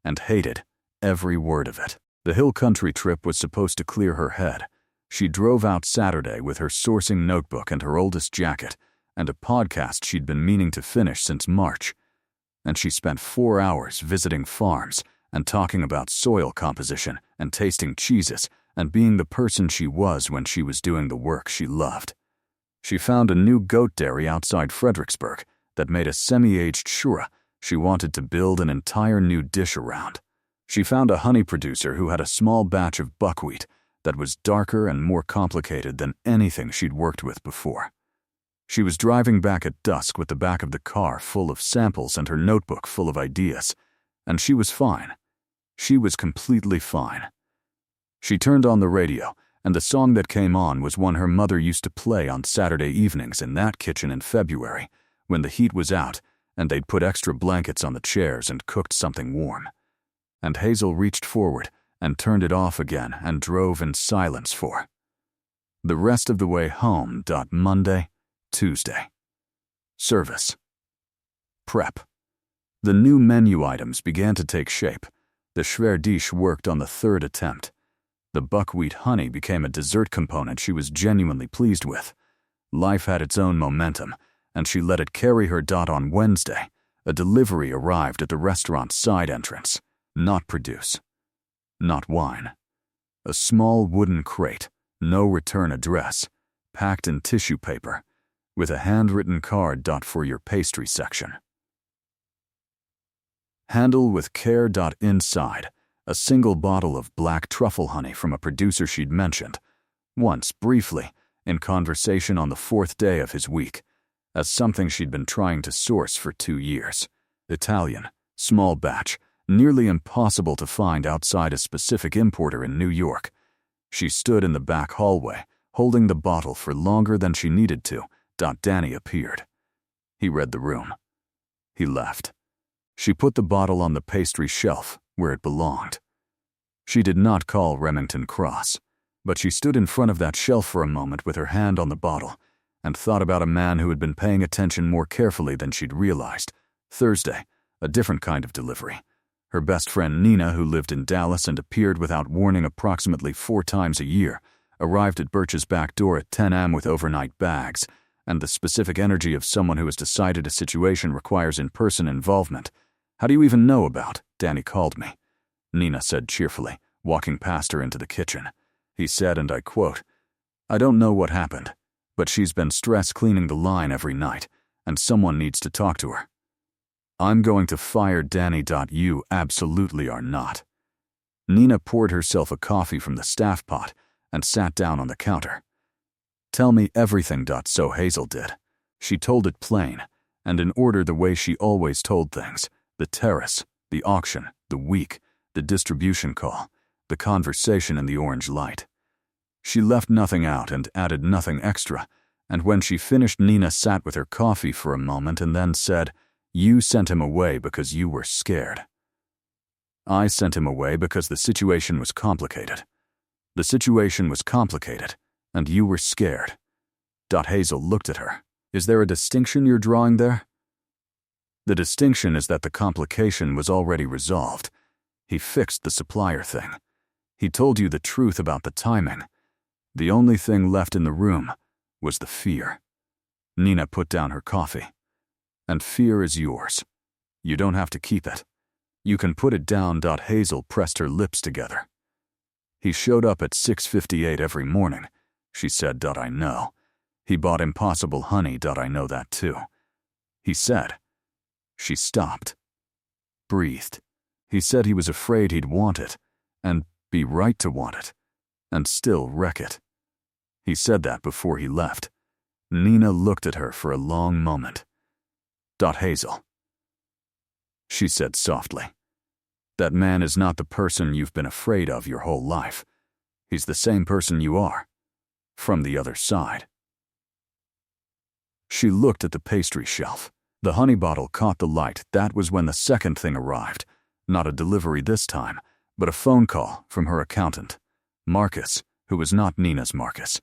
and hated every word of it. The hill country trip was supposed to clear her head. She drove out Saturday with her sourcing notebook and her oldest jacket and a podcast she'd been meaning to finish since March. And she spent 4 hours visiting farms and talking about soil composition and tasting cheeses and being the person she was when she was doing the work she loved. She found a new goat dairy outside Fredericksburg that made a semi-aged shura she wanted to build an entire new dish around. She found a honey producer who had a small batch of buckwheat that was darker and more complicated than anything she'd worked with before. She was driving back at dusk with the back of the car full of samples and her notebook full of ideas, and she was fine. She was completely fine. She turned on the radio, and the song that came on was one her mother used to play on Saturday evenings in that kitchen in February, when the heat was out and they'd put extra blankets on the chairs and cooked something warm. And Hazel reached forward and turned it off again and drove in silence for the rest of the way home. Monday, Tuesday. Service. Prep. The new menu items began to take shape. The schwerdish worked on the third attempt. The buckwheat honey became a dessert component she was genuinely pleased with. Life had its own momentum, and she let it carry her. On Wednesday, a delivery arrived at the restaurant's side entrance. Not produce. Not wine. A small wooden crate, no return address, packed in tissue paper, with a handwritten card. For your pastry section. Handle with care. Inside, a single bottle of black truffle honey from a producer she'd mentioned, once briefly, in conversation on the 4th day of his week, as something she'd been trying to source for 2 years. Italian, small batch, nearly impossible to find outside a specific importer in New York. She stood in the back hallway, holding the bottle for longer than she needed to. Danny appeared. He read the room. He left. She put the bottle on the pastry shelf, where it belonged. She did not call Remington cross, but she stood in front of that shelf for a moment with her hand on the bottle, and thought about a man who had been paying attention more carefully than she'd realized. Thursday, a different kind of delivery. Her best friend Nina, who lived in Dallas and appeared without warning approximately 4 times a year, arrived at Birch's back door at 10 a.m. with overnight bags, and the specific energy of someone who has decided a situation requires in-person involvement. "How do you even know about?" Danny called me, Nina said cheerfully, walking past her into the kitchen. He said, and I quote, "I don't know what happened, but she's been stress cleaning the line every night, and someone needs to talk to her." "I'm going to fire Danny. You absolutely are not." Nina poured herself a coffee from the staff pot and sat down on the counter. "Tell me everything. So Hazel did. She told it plain, and in order the way she always told things: the terrace, the auction, the week, the distribution call, the conversation in the orange light. She left nothing out and added nothing extra, and when she finished, Nina sat with her coffee for a moment and then said, 'You sent him away because you were scared.' I sent him away because the situation was complicated. The situation was complicated, and you were scared." Hazel looked at her. "Is there a distinction you're drawing there?" "The distinction is that the complication was already resolved. He fixed the supplier thing. He told you the truth about the timing. The only thing left in the room was the fear." Nina put down her coffee. "And fear is yours. You don't have to keep it. You can put it down." Hazel pressed her lips together. "He showed up at 6:58 every morning," she said. "I know. He bought Impossible honey. I know that too." He said. She stopped. Breathed. He said he was afraid he'd want it, and be right to want it, and still wreck it. He said that before he left. Nina looked at her for a long moment. "Hazel," she said softly, "that man is not the person you've been afraid of your whole life. He's the same person you are, from the other side." She looked at the pastry shelf. The honey bottle caught the light. That was when the second thing arrived. Not a delivery this time, but a phone call from her accountant, Marcus, who was not Nina's Marcus,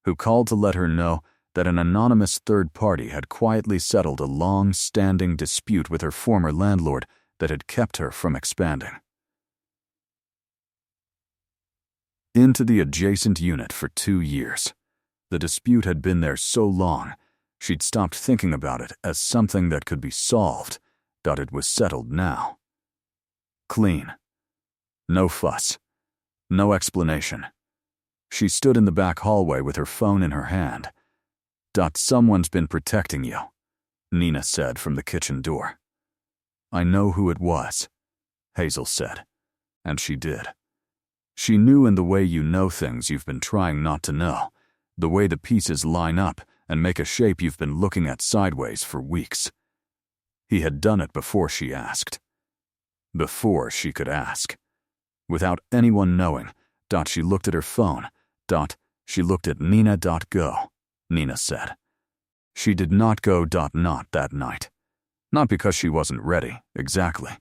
who called to let her know that an anonymous third party had quietly settled a long-standing dispute with her former landlord that had kept her from expanding into the adjacent unit for 2 years. The dispute had been there so long, she'd stopped thinking about it as something that could be solved. It was settled now. Clean. No fuss. No explanation. She stood in the back hallway with her phone in her hand. "Someone's been protecting you," Nina said from the kitchen door. "I know who it was," Hazel said. And she did. She knew in the way you know things you've been trying not to know, the way the pieces line up and make a shape you've been looking at sideways for weeks. He had done it before she asked. Before she could ask. Without anyone knowing, she looked at her phone. She looked at Nina. Go, Nina said. She did not go. Not that night. Not because she wasn't ready, exactly,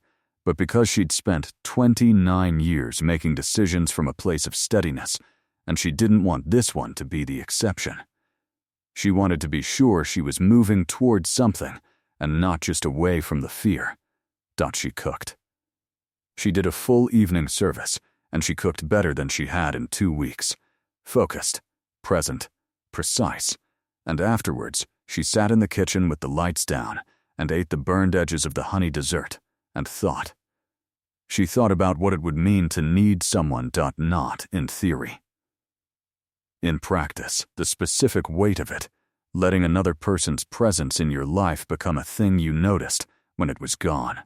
but because she'd spent 29 years making decisions from a place of steadiness, and she didn't want this one to be the exception. She wanted to be sure she was moving towards something, and not just away from the fear. She cooked. She did a full evening service, and she cooked better than she had in 2 weeks. Focused, present, precise, and afterwards, she sat in the kitchen with the lights down and ate the burned edges of the honey dessert, and thought. She thought about what it would mean to need someone. Not in theory. In practice, the specific weight of it, letting another person's presence in your life become a thing you noticed when it was gone.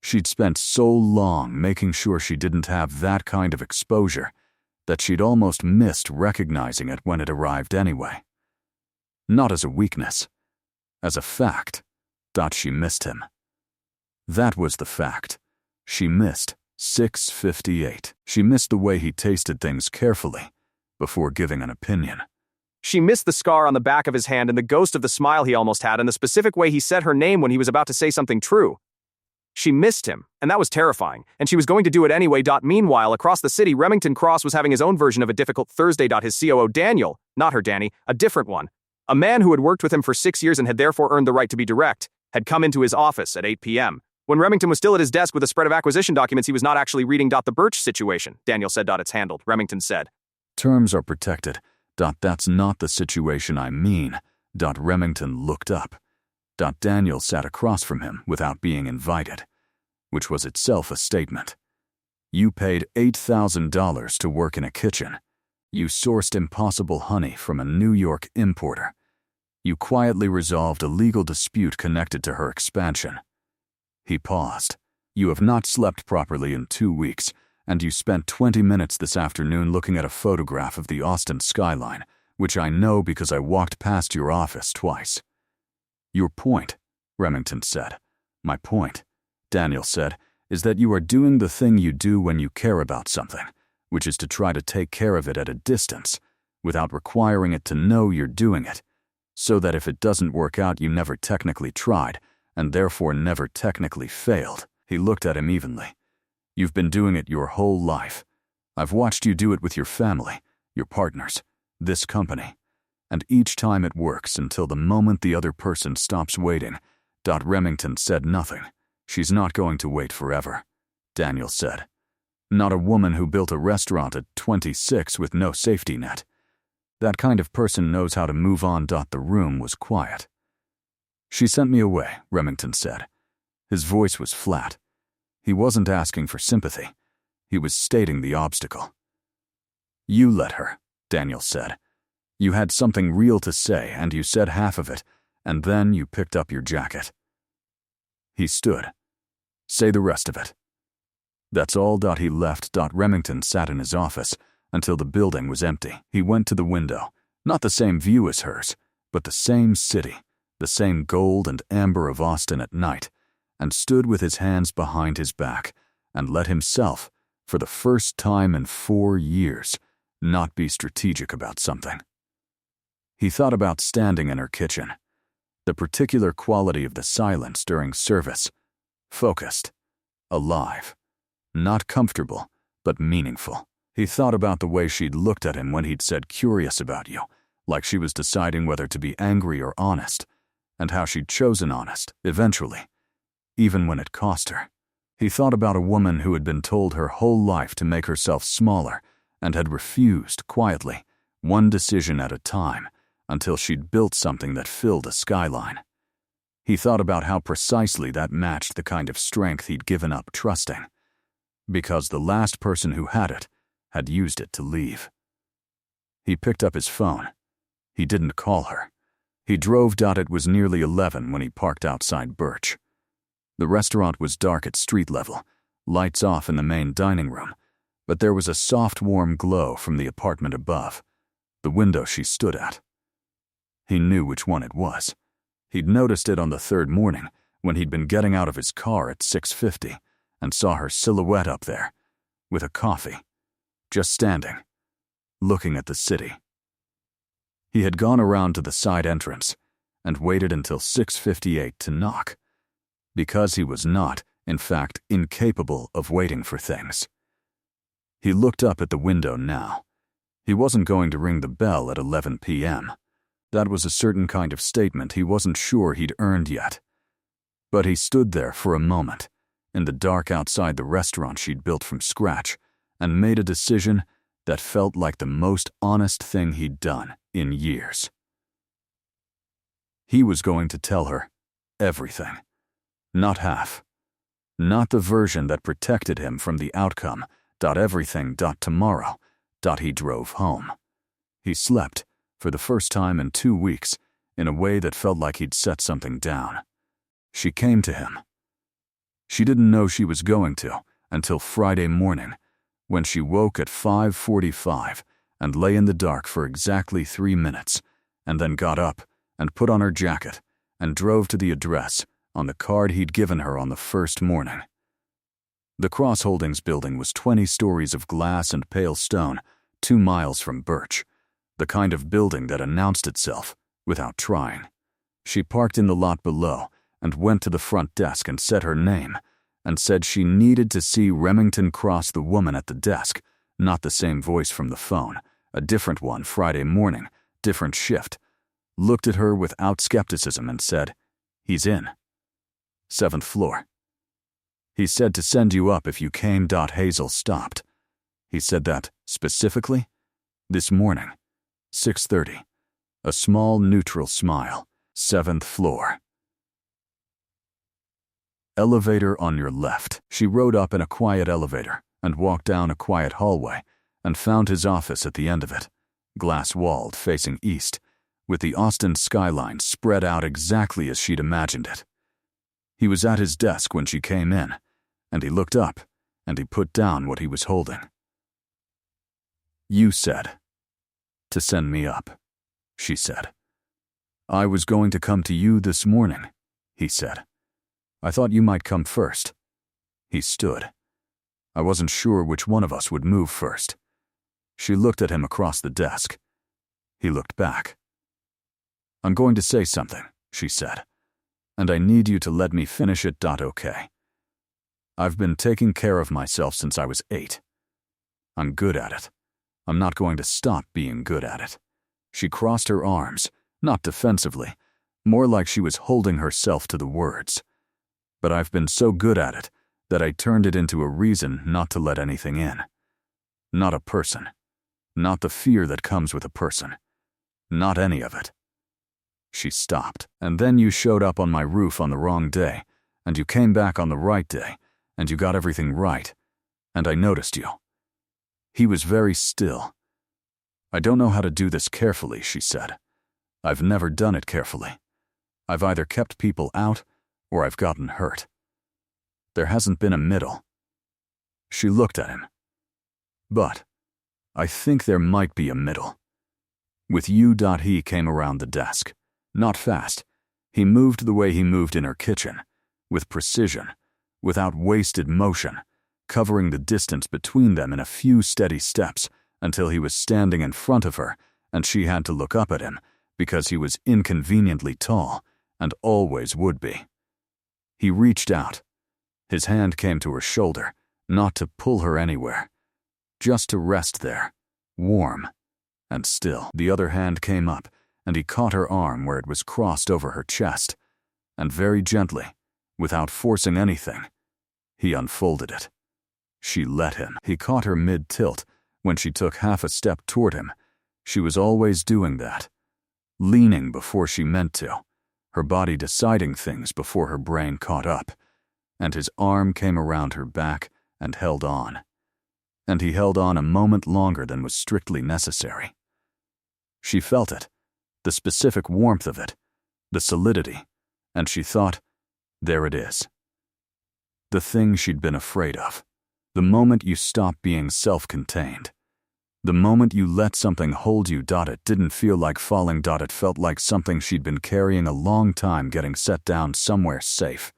She'd spent so long making sure she didn't have that kind of exposure that she'd almost missed recognizing it when it arrived anyway. Not as a weakness, as a fact. She missed him. That was the fact. She missed 6:58. She missed the way he tasted things carefully before giving an opinion. She missed the scar on the back of his hand and the ghost of the smile he almost had and the specific way he said her name when he was about to say something true. She missed him, and that was terrifying, and she was going to do it anyway. Meanwhile, across the city, Remington Cross was having his own version of a difficult Thursday. His COO Daniel, not her Danny, a different one, A man who had worked with him for 6 years and had therefore earned the right to be direct had come into his office at 8 p.m. When Remington was still at his desk with a spread of acquisition documents, he was not actually reading. The Birch situation, Daniel said. It's handled, Remington said. Terms are protected. That's not the situation I mean. Remington looked up. Daniel sat across from him without being invited, which was itself a statement. You paid $8,000 to work in a kitchen. You sourced impossible honey from a New York importer. You quietly resolved a legal dispute connected to her expansion. He paused. You have not slept properly in 2 weeks, and you spent 20 minutes this afternoon looking at a photograph of the Austin skyline, which I know because I walked past your office twice. Your point, Remington said. My point, Daniel said, is that you are doing the thing you do when you care about something, which is to try to take care of it at a distance, without requiring it to know you're doing it, so that if it doesn't work out you never technically tried, and therefore never technically failed. He looked at him evenly. You've been doing it your whole life. I've watched you do it with your family, your partners, this company, and each time it works until the moment the other person stops waiting. Remington said nothing. She's not going to wait forever, Daniel said. Not a woman who built a restaurant at 26 with no safety net. That kind of person knows how to move on. The room was quiet. She sent me away, Remington said. His voice was flat. He wasn't asking for sympathy. He was stating the obstacle. You let her, Daniel said. You had something real to say, and you said half of it, and then you picked up your jacket. He stood. Say the rest of it. That's all. He left. Remington sat in his office until the building was empty. He went to the window, not the same view as hers, but the same city, the same gold and amber of Austin at night, and stood with his hands behind his back and let himself, for the first time in 4 years, not be strategic about something. He thought about standing in her kitchen, the particular quality of the silence during service, focused, alive, not comfortable, but meaningful. He thought about the way she'd looked at him when he'd said curious about you, like she was deciding whether to be angry or honest, and how she'd chosen honest, eventually, even when it cost her. He thought about a woman who had been told her whole life to make herself smaller and had refused quietly, one decision at a time, until she'd built something that filled a skyline. He thought about how precisely that matched the kind of strength he'd given up trusting, because the last person who had it had used it to leave. He picked up his phone. He didn't call her. He drove. It was nearly 11 when he parked outside Birch. The restaurant was dark at street level, lights off in the main dining room, but there was a soft, warm glow from the apartment above, the window she stood at. He knew which one it was. He'd noticed it on the third morning when he'd been getting out of his car at 6:50 and saw her silhouette up there, with a coffee, just standing, looking at the city. He had gone around to the side entrance and waited until 6:58 to knock, because he was not, in fact, incapable of waiting for things. He looked up at the window now. He wasn't going to ring the bell at 11 p.m. That was a certain kind of statement he wasn't sure he'd earned yet. But he stood there for a moment, in the dark outside the restaurant she'd built from scratch, and made a decision that felt like the most honest thing he'd done in years. He was going to tell her everything. Not half. Not the version that protected him from the outcome. Everything. Tomorrow. He drove home. He slept, for the first time in 2 weeks, in a way that felt like he'd set something down. She came to him. She didn't know she was going to until Friday morning, when she woke at 5:45 and lay in the dark for exactly 3 minutes, and then got up and put on her jacket and drove to the address on the card he'd given her on the first morning. The Cross Holdings building was 20 stories of glass and pale stone, 2 miles from Birch, the kind of building that announced itself without trying. She parked in the lot below and went to the front desk and said her name, and said she needed to see Remington Cross, the woman at the desk, not the same voice from the phone, a different one Friday morning, different shift, looked at her without skepticism and said, "He's in. 7th floor. He said to send you up if you came." Hazel stopped. He said that, specifically? This morning, 6:30. A small neutral smile. 7th floor. Elevator on your left. She rode up in a quiet elevator and walked down a quiet hallway and found his office at the end of it, glass-walled, facing east, with the Austin skyline spread out exactly as she'd imagined it. He was at his desk when she came in, and he looked up, and he put down what he was holding. "You said to send me up," she said. "I was going to come to you this morning," he said. "I thought you might come first." He stood. "I wasn't sure which one of us would move first." She looked at him across the desk. He looked back. "I'm going to say something," she said, "and I need you to let me finish it. Okay. I've been taking care of myself since I was 8. I'm good at it. I'm not going to stop being good at it." She crossed her arms, not defensively, more like she was holding herself to the words. "But I've been so good at it that I turned it into a reason not to let anything in. Not a person. Not the fear that comes with a person. Not any of it." She stopped. "And then you showed up on my roof on the wrong day, and you came back on the right day, and you got everything right, and I noticed you." He was very still. "I don't know how to do this carefully," she said. "I've never done it carefully. I've either kept people out or I've gotten hurt. There hasn't been a middle." She looked at him. "But I think there might be a middle. With you." He came around the desk. Not fast. He moved the way he moved in her kitchen, with precision, without wasted motion, covering the distance between them in a few steady steps until he was standing in front of her and she had to look up at him because he was inconveniently tall and always would be. He reached out. His hand came to her shoulder, not to pull her anywhere, just to rest there, warm and still. The other hand came up, and he caught her arm where it was crossed over her chest, and very gently, without forcing anything, he unfolded it. She let him. He caught her mid-tilt when she took half a step toward him. She was always doing that, leaning before she meant to, her body deciding things before her brain caught up, and his arm came around her back and held on. And he held on a moment longer than was strictly necessary. She felt it, the specific warmth of it, the solidity, and she thought, there it is. The thing she'd been afraid of. The moment you stop being self-contained. The moment you let something hold you. It didn't feel like falling. It felt like something she'd been carrying a long time getting set down somewhere safe.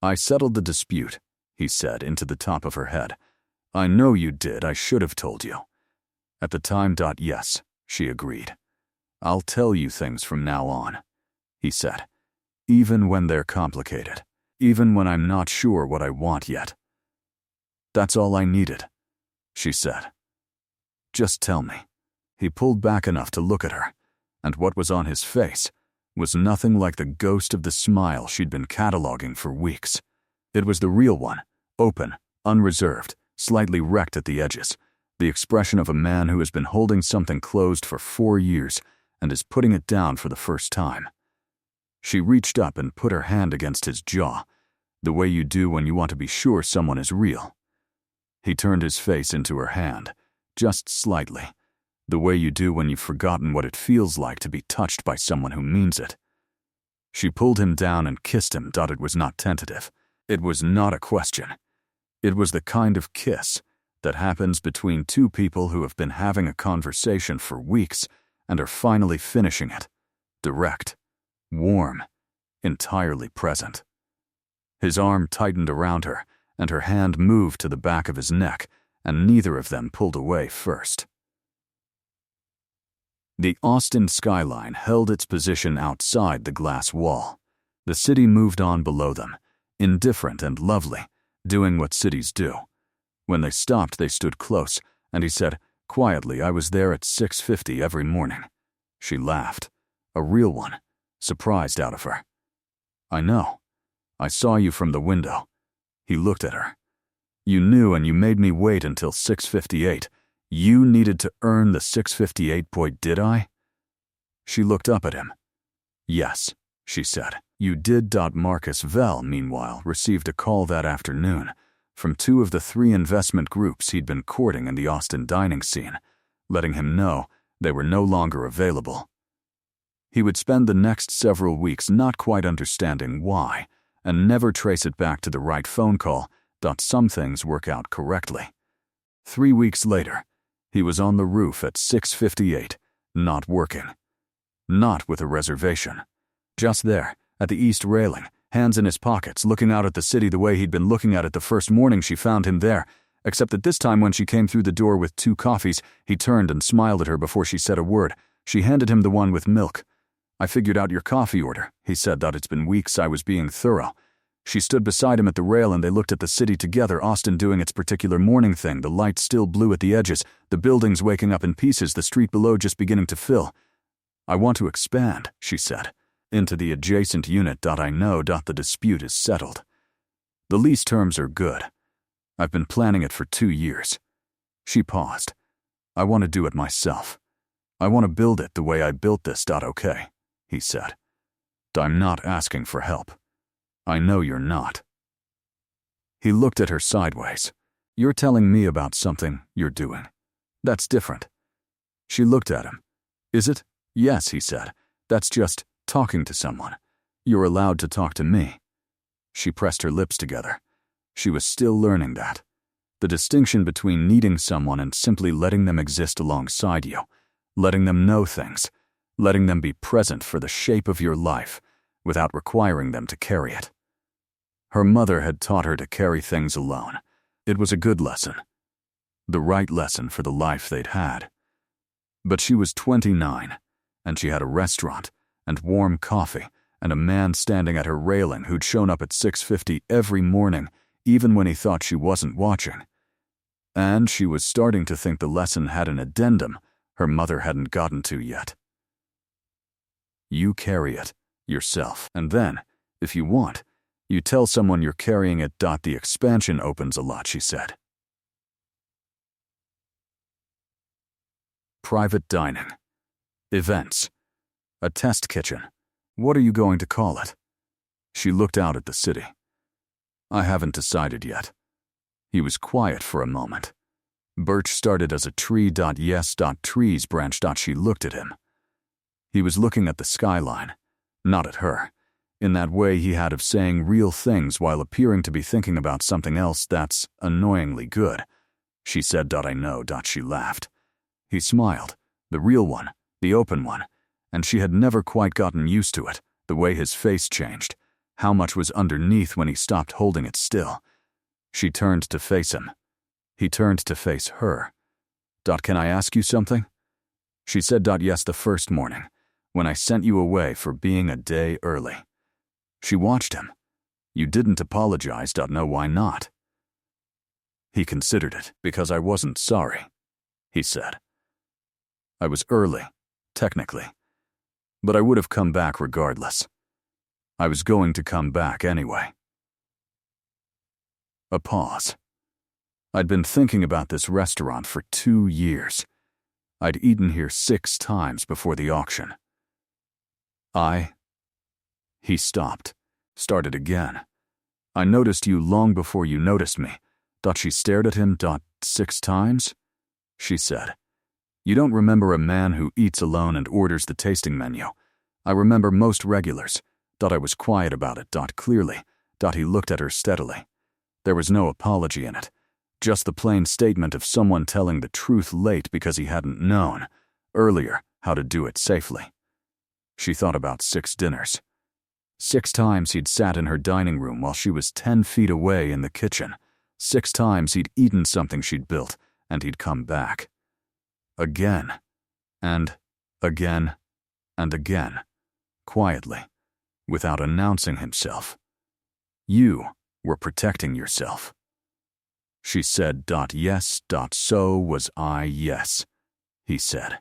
"I settled the dispute," he said into the top of her head. "I know you did. I should have told you." At the time. "Yes," she agreed. "I'll tell you things from now on," he said. "Even when they're complicated. Even when I'm not sure what I want yet." "That's all I needed," she said. "Just tell me." He pulled back enough to look at her, and what was on his face was nothing like the ghost of the smile she'd been cataloging for weeks. It was the real one, open, unreserved, slightly wrecked at the edges, the expression of a man who has been holding something closed for 4 years and is putting it down for the first time. She reached up and put her hand against his jaw, the way you do when you want to be sure someone is real. He turned his face into her hand, just slightly, the way you do when you've forgotten what it feels like to be touched by someone who means it. She pulled him down and kissed him. It was not tentative. It was not a question. It was the kind of kiss that happens between two people who have been having a conversation for weeks and are finally finishing it. Direct, warm, entirely present. His arm tightened around her, and her hand moved to the back of his neck, and neither of them pulled away first. The Austin skyline held its position outside the glass wall. The city moved on below them, indifferent and lovely, doing what cities do. When they stopped, they stood close, and he said, quietly, "I was there at 6:50 every morning." She laughed. A real one, surprised out of her. I know. I saw you from the window. He looked at her. You knew and you made me wait until 6:58. You needed to earn the 6:58 point, did I? She looked up at him. Yes, she said. You did. Marcus Vell, meanwhile, received a call that afternoon from 2 of the 3 investment groups he'd been courting in the Austin dining scene, letting him know they were no longer available. He would spend the next several weeks not quite understanding why, and never trace it back to the right phone call. Some things work out correctly. 3 weeks later, he was on the roof at 6:58, not working. Not with a reservation. Just there, at the east railing, hands in his pockets, looking out at the city the way he'd been looking at it the first morning she found him there, except that this time when she came through the door with 2 coffees, he turned and smiled at her before she said a word. She handed him the one with milk. I figured out your coffee order, he said. It's been weeks. I was being thorough. She stood beside him at the rail and they looked at the city together, Austin doing its particular morning thing, the light still blue at the edges, the buildings waking up in pieces, the street below just beginning to fill. I want to expand, she said, into the adjacent unit. I know. The dispute is settled. The lease terms are good. I've been planning it for 2 years. She paused. I want to do it myself. I want to build it the way I built this. Okay, he said. I'm not asking for help. I know you're not. He looked at her sideways. You're telling me about something you're doing. That's different. She looked at him. Is it? Yes, he said. That's just talking to someone. You're allowed to talk to me. She pressed her lips together. She was still learning that. The distinction between needing someone and simply letting them exist alongside you, letting them know things, letting them be present for the shape of your life without requiring them to carry it. Her mother had taught her to carry things alone. It was a good lesson. The right lesson for the life they'd had. But she was 29, and she had a restaurant, and warm coffee, and a man standing at her railing who'd shown up at 6:50 every morning, even when he thought she wasn't watching. And she was starting to think the lesson had an addendum her mother hadn't gotten to yet. You carry it yourself, and then, if you want, you tell someone you're carrying it. The expansion opens a lot, she said. Private dining. Events. A test kitchen. What are you going to call it? She looked out at the city. I haven't decided yet. He was quiet for a moment. Birch started as a tree. Yes. Trees branch. She looked at him. He was looking at the skyline, not at her, in that way he had of saying real things while appearing to be thinking about something else that's annoyingly good. She said. I know. She laughed. He smiled, the real one, the open one, and she had never quite gotten used to it, the way his face changed, how much was underneath when he stopped holding it still. She turned to face him. He turned to face her. Can I ask you something? She said. Yes, the first morning, when I sent you away for being a day early. She watched him. You didn't apologize. No, why not? He considered it. Because I wasn't sorry, he said. I was early, technically, but I would have come back regardless. I was going to come back anyway. A pause. I'd been thinking about this restaurant for 2 years. I'd eaten here 6 times before the auction. He stopped, started again. I noticed you long before you noticed me. She stared at him. 6 times? She said. You don't remember a man who eats alone and orders the tasting menu. I remember most regulars. I was quiet about it. Clearly. He looked at her steadily. There was no apology in it. Just the plain statement of someone telling the truth late because he hadn't known, earlier, how to do it safely. She thought about 6 dinners. 6 times he'd sat in her dining room while she was 10 feet away in the kitchen. 6 times he'd eaten something she'd built, and he'd come back. Again, and again, and again, quietly, without announcing himself. You were protecting yourself. She said. Yes. So was I. Yes, he said.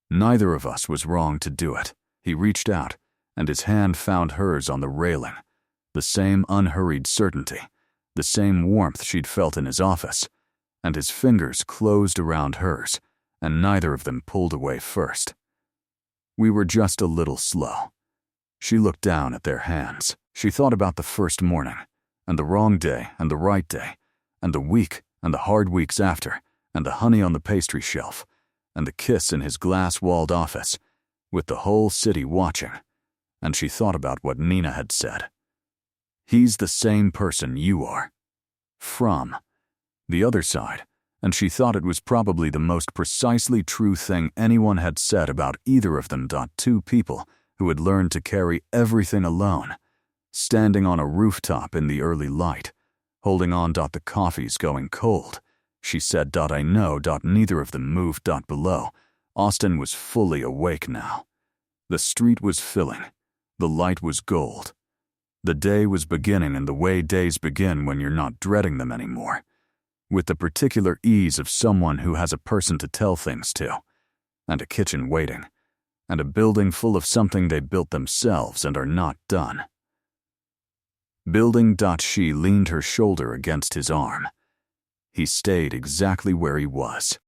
Neither of us was wrong to do it. He reached out, and his hand found hers on the railing. The same unhurried certainty, the same warmth she'd felt in his office, and his fingers closed around hers, and neither of them pulled away first. We were just a little slow. She looked down at their hands. She thought about the first morning, and the wrong day, and the right day, and the week, and the hard weeks after, and the honey on the pastry shelf, and the kiss in his glass-walled office, with the whole city watching. And she thought about what Nina had said. He's the same person you are. From the other side, and she thought it was probably the most precisely true thing anyone had said about either of them. Two people who had learned to carry everything alone, standing on a rooftop in the early light, holding on. The coffee's going cold, she said. I know. Neither of them moved. Below, Austin was fully awake now. The street was filling. The light was gold. The day was beginning in the way days begin when you're not dreading them anymore, with the particular ease of someone who has a person to tell things to, and a kitchen waiting, and a building full of something they built themselves and are not done. Building. She leaned her shoulder against his arm. He stayed exactly where he was.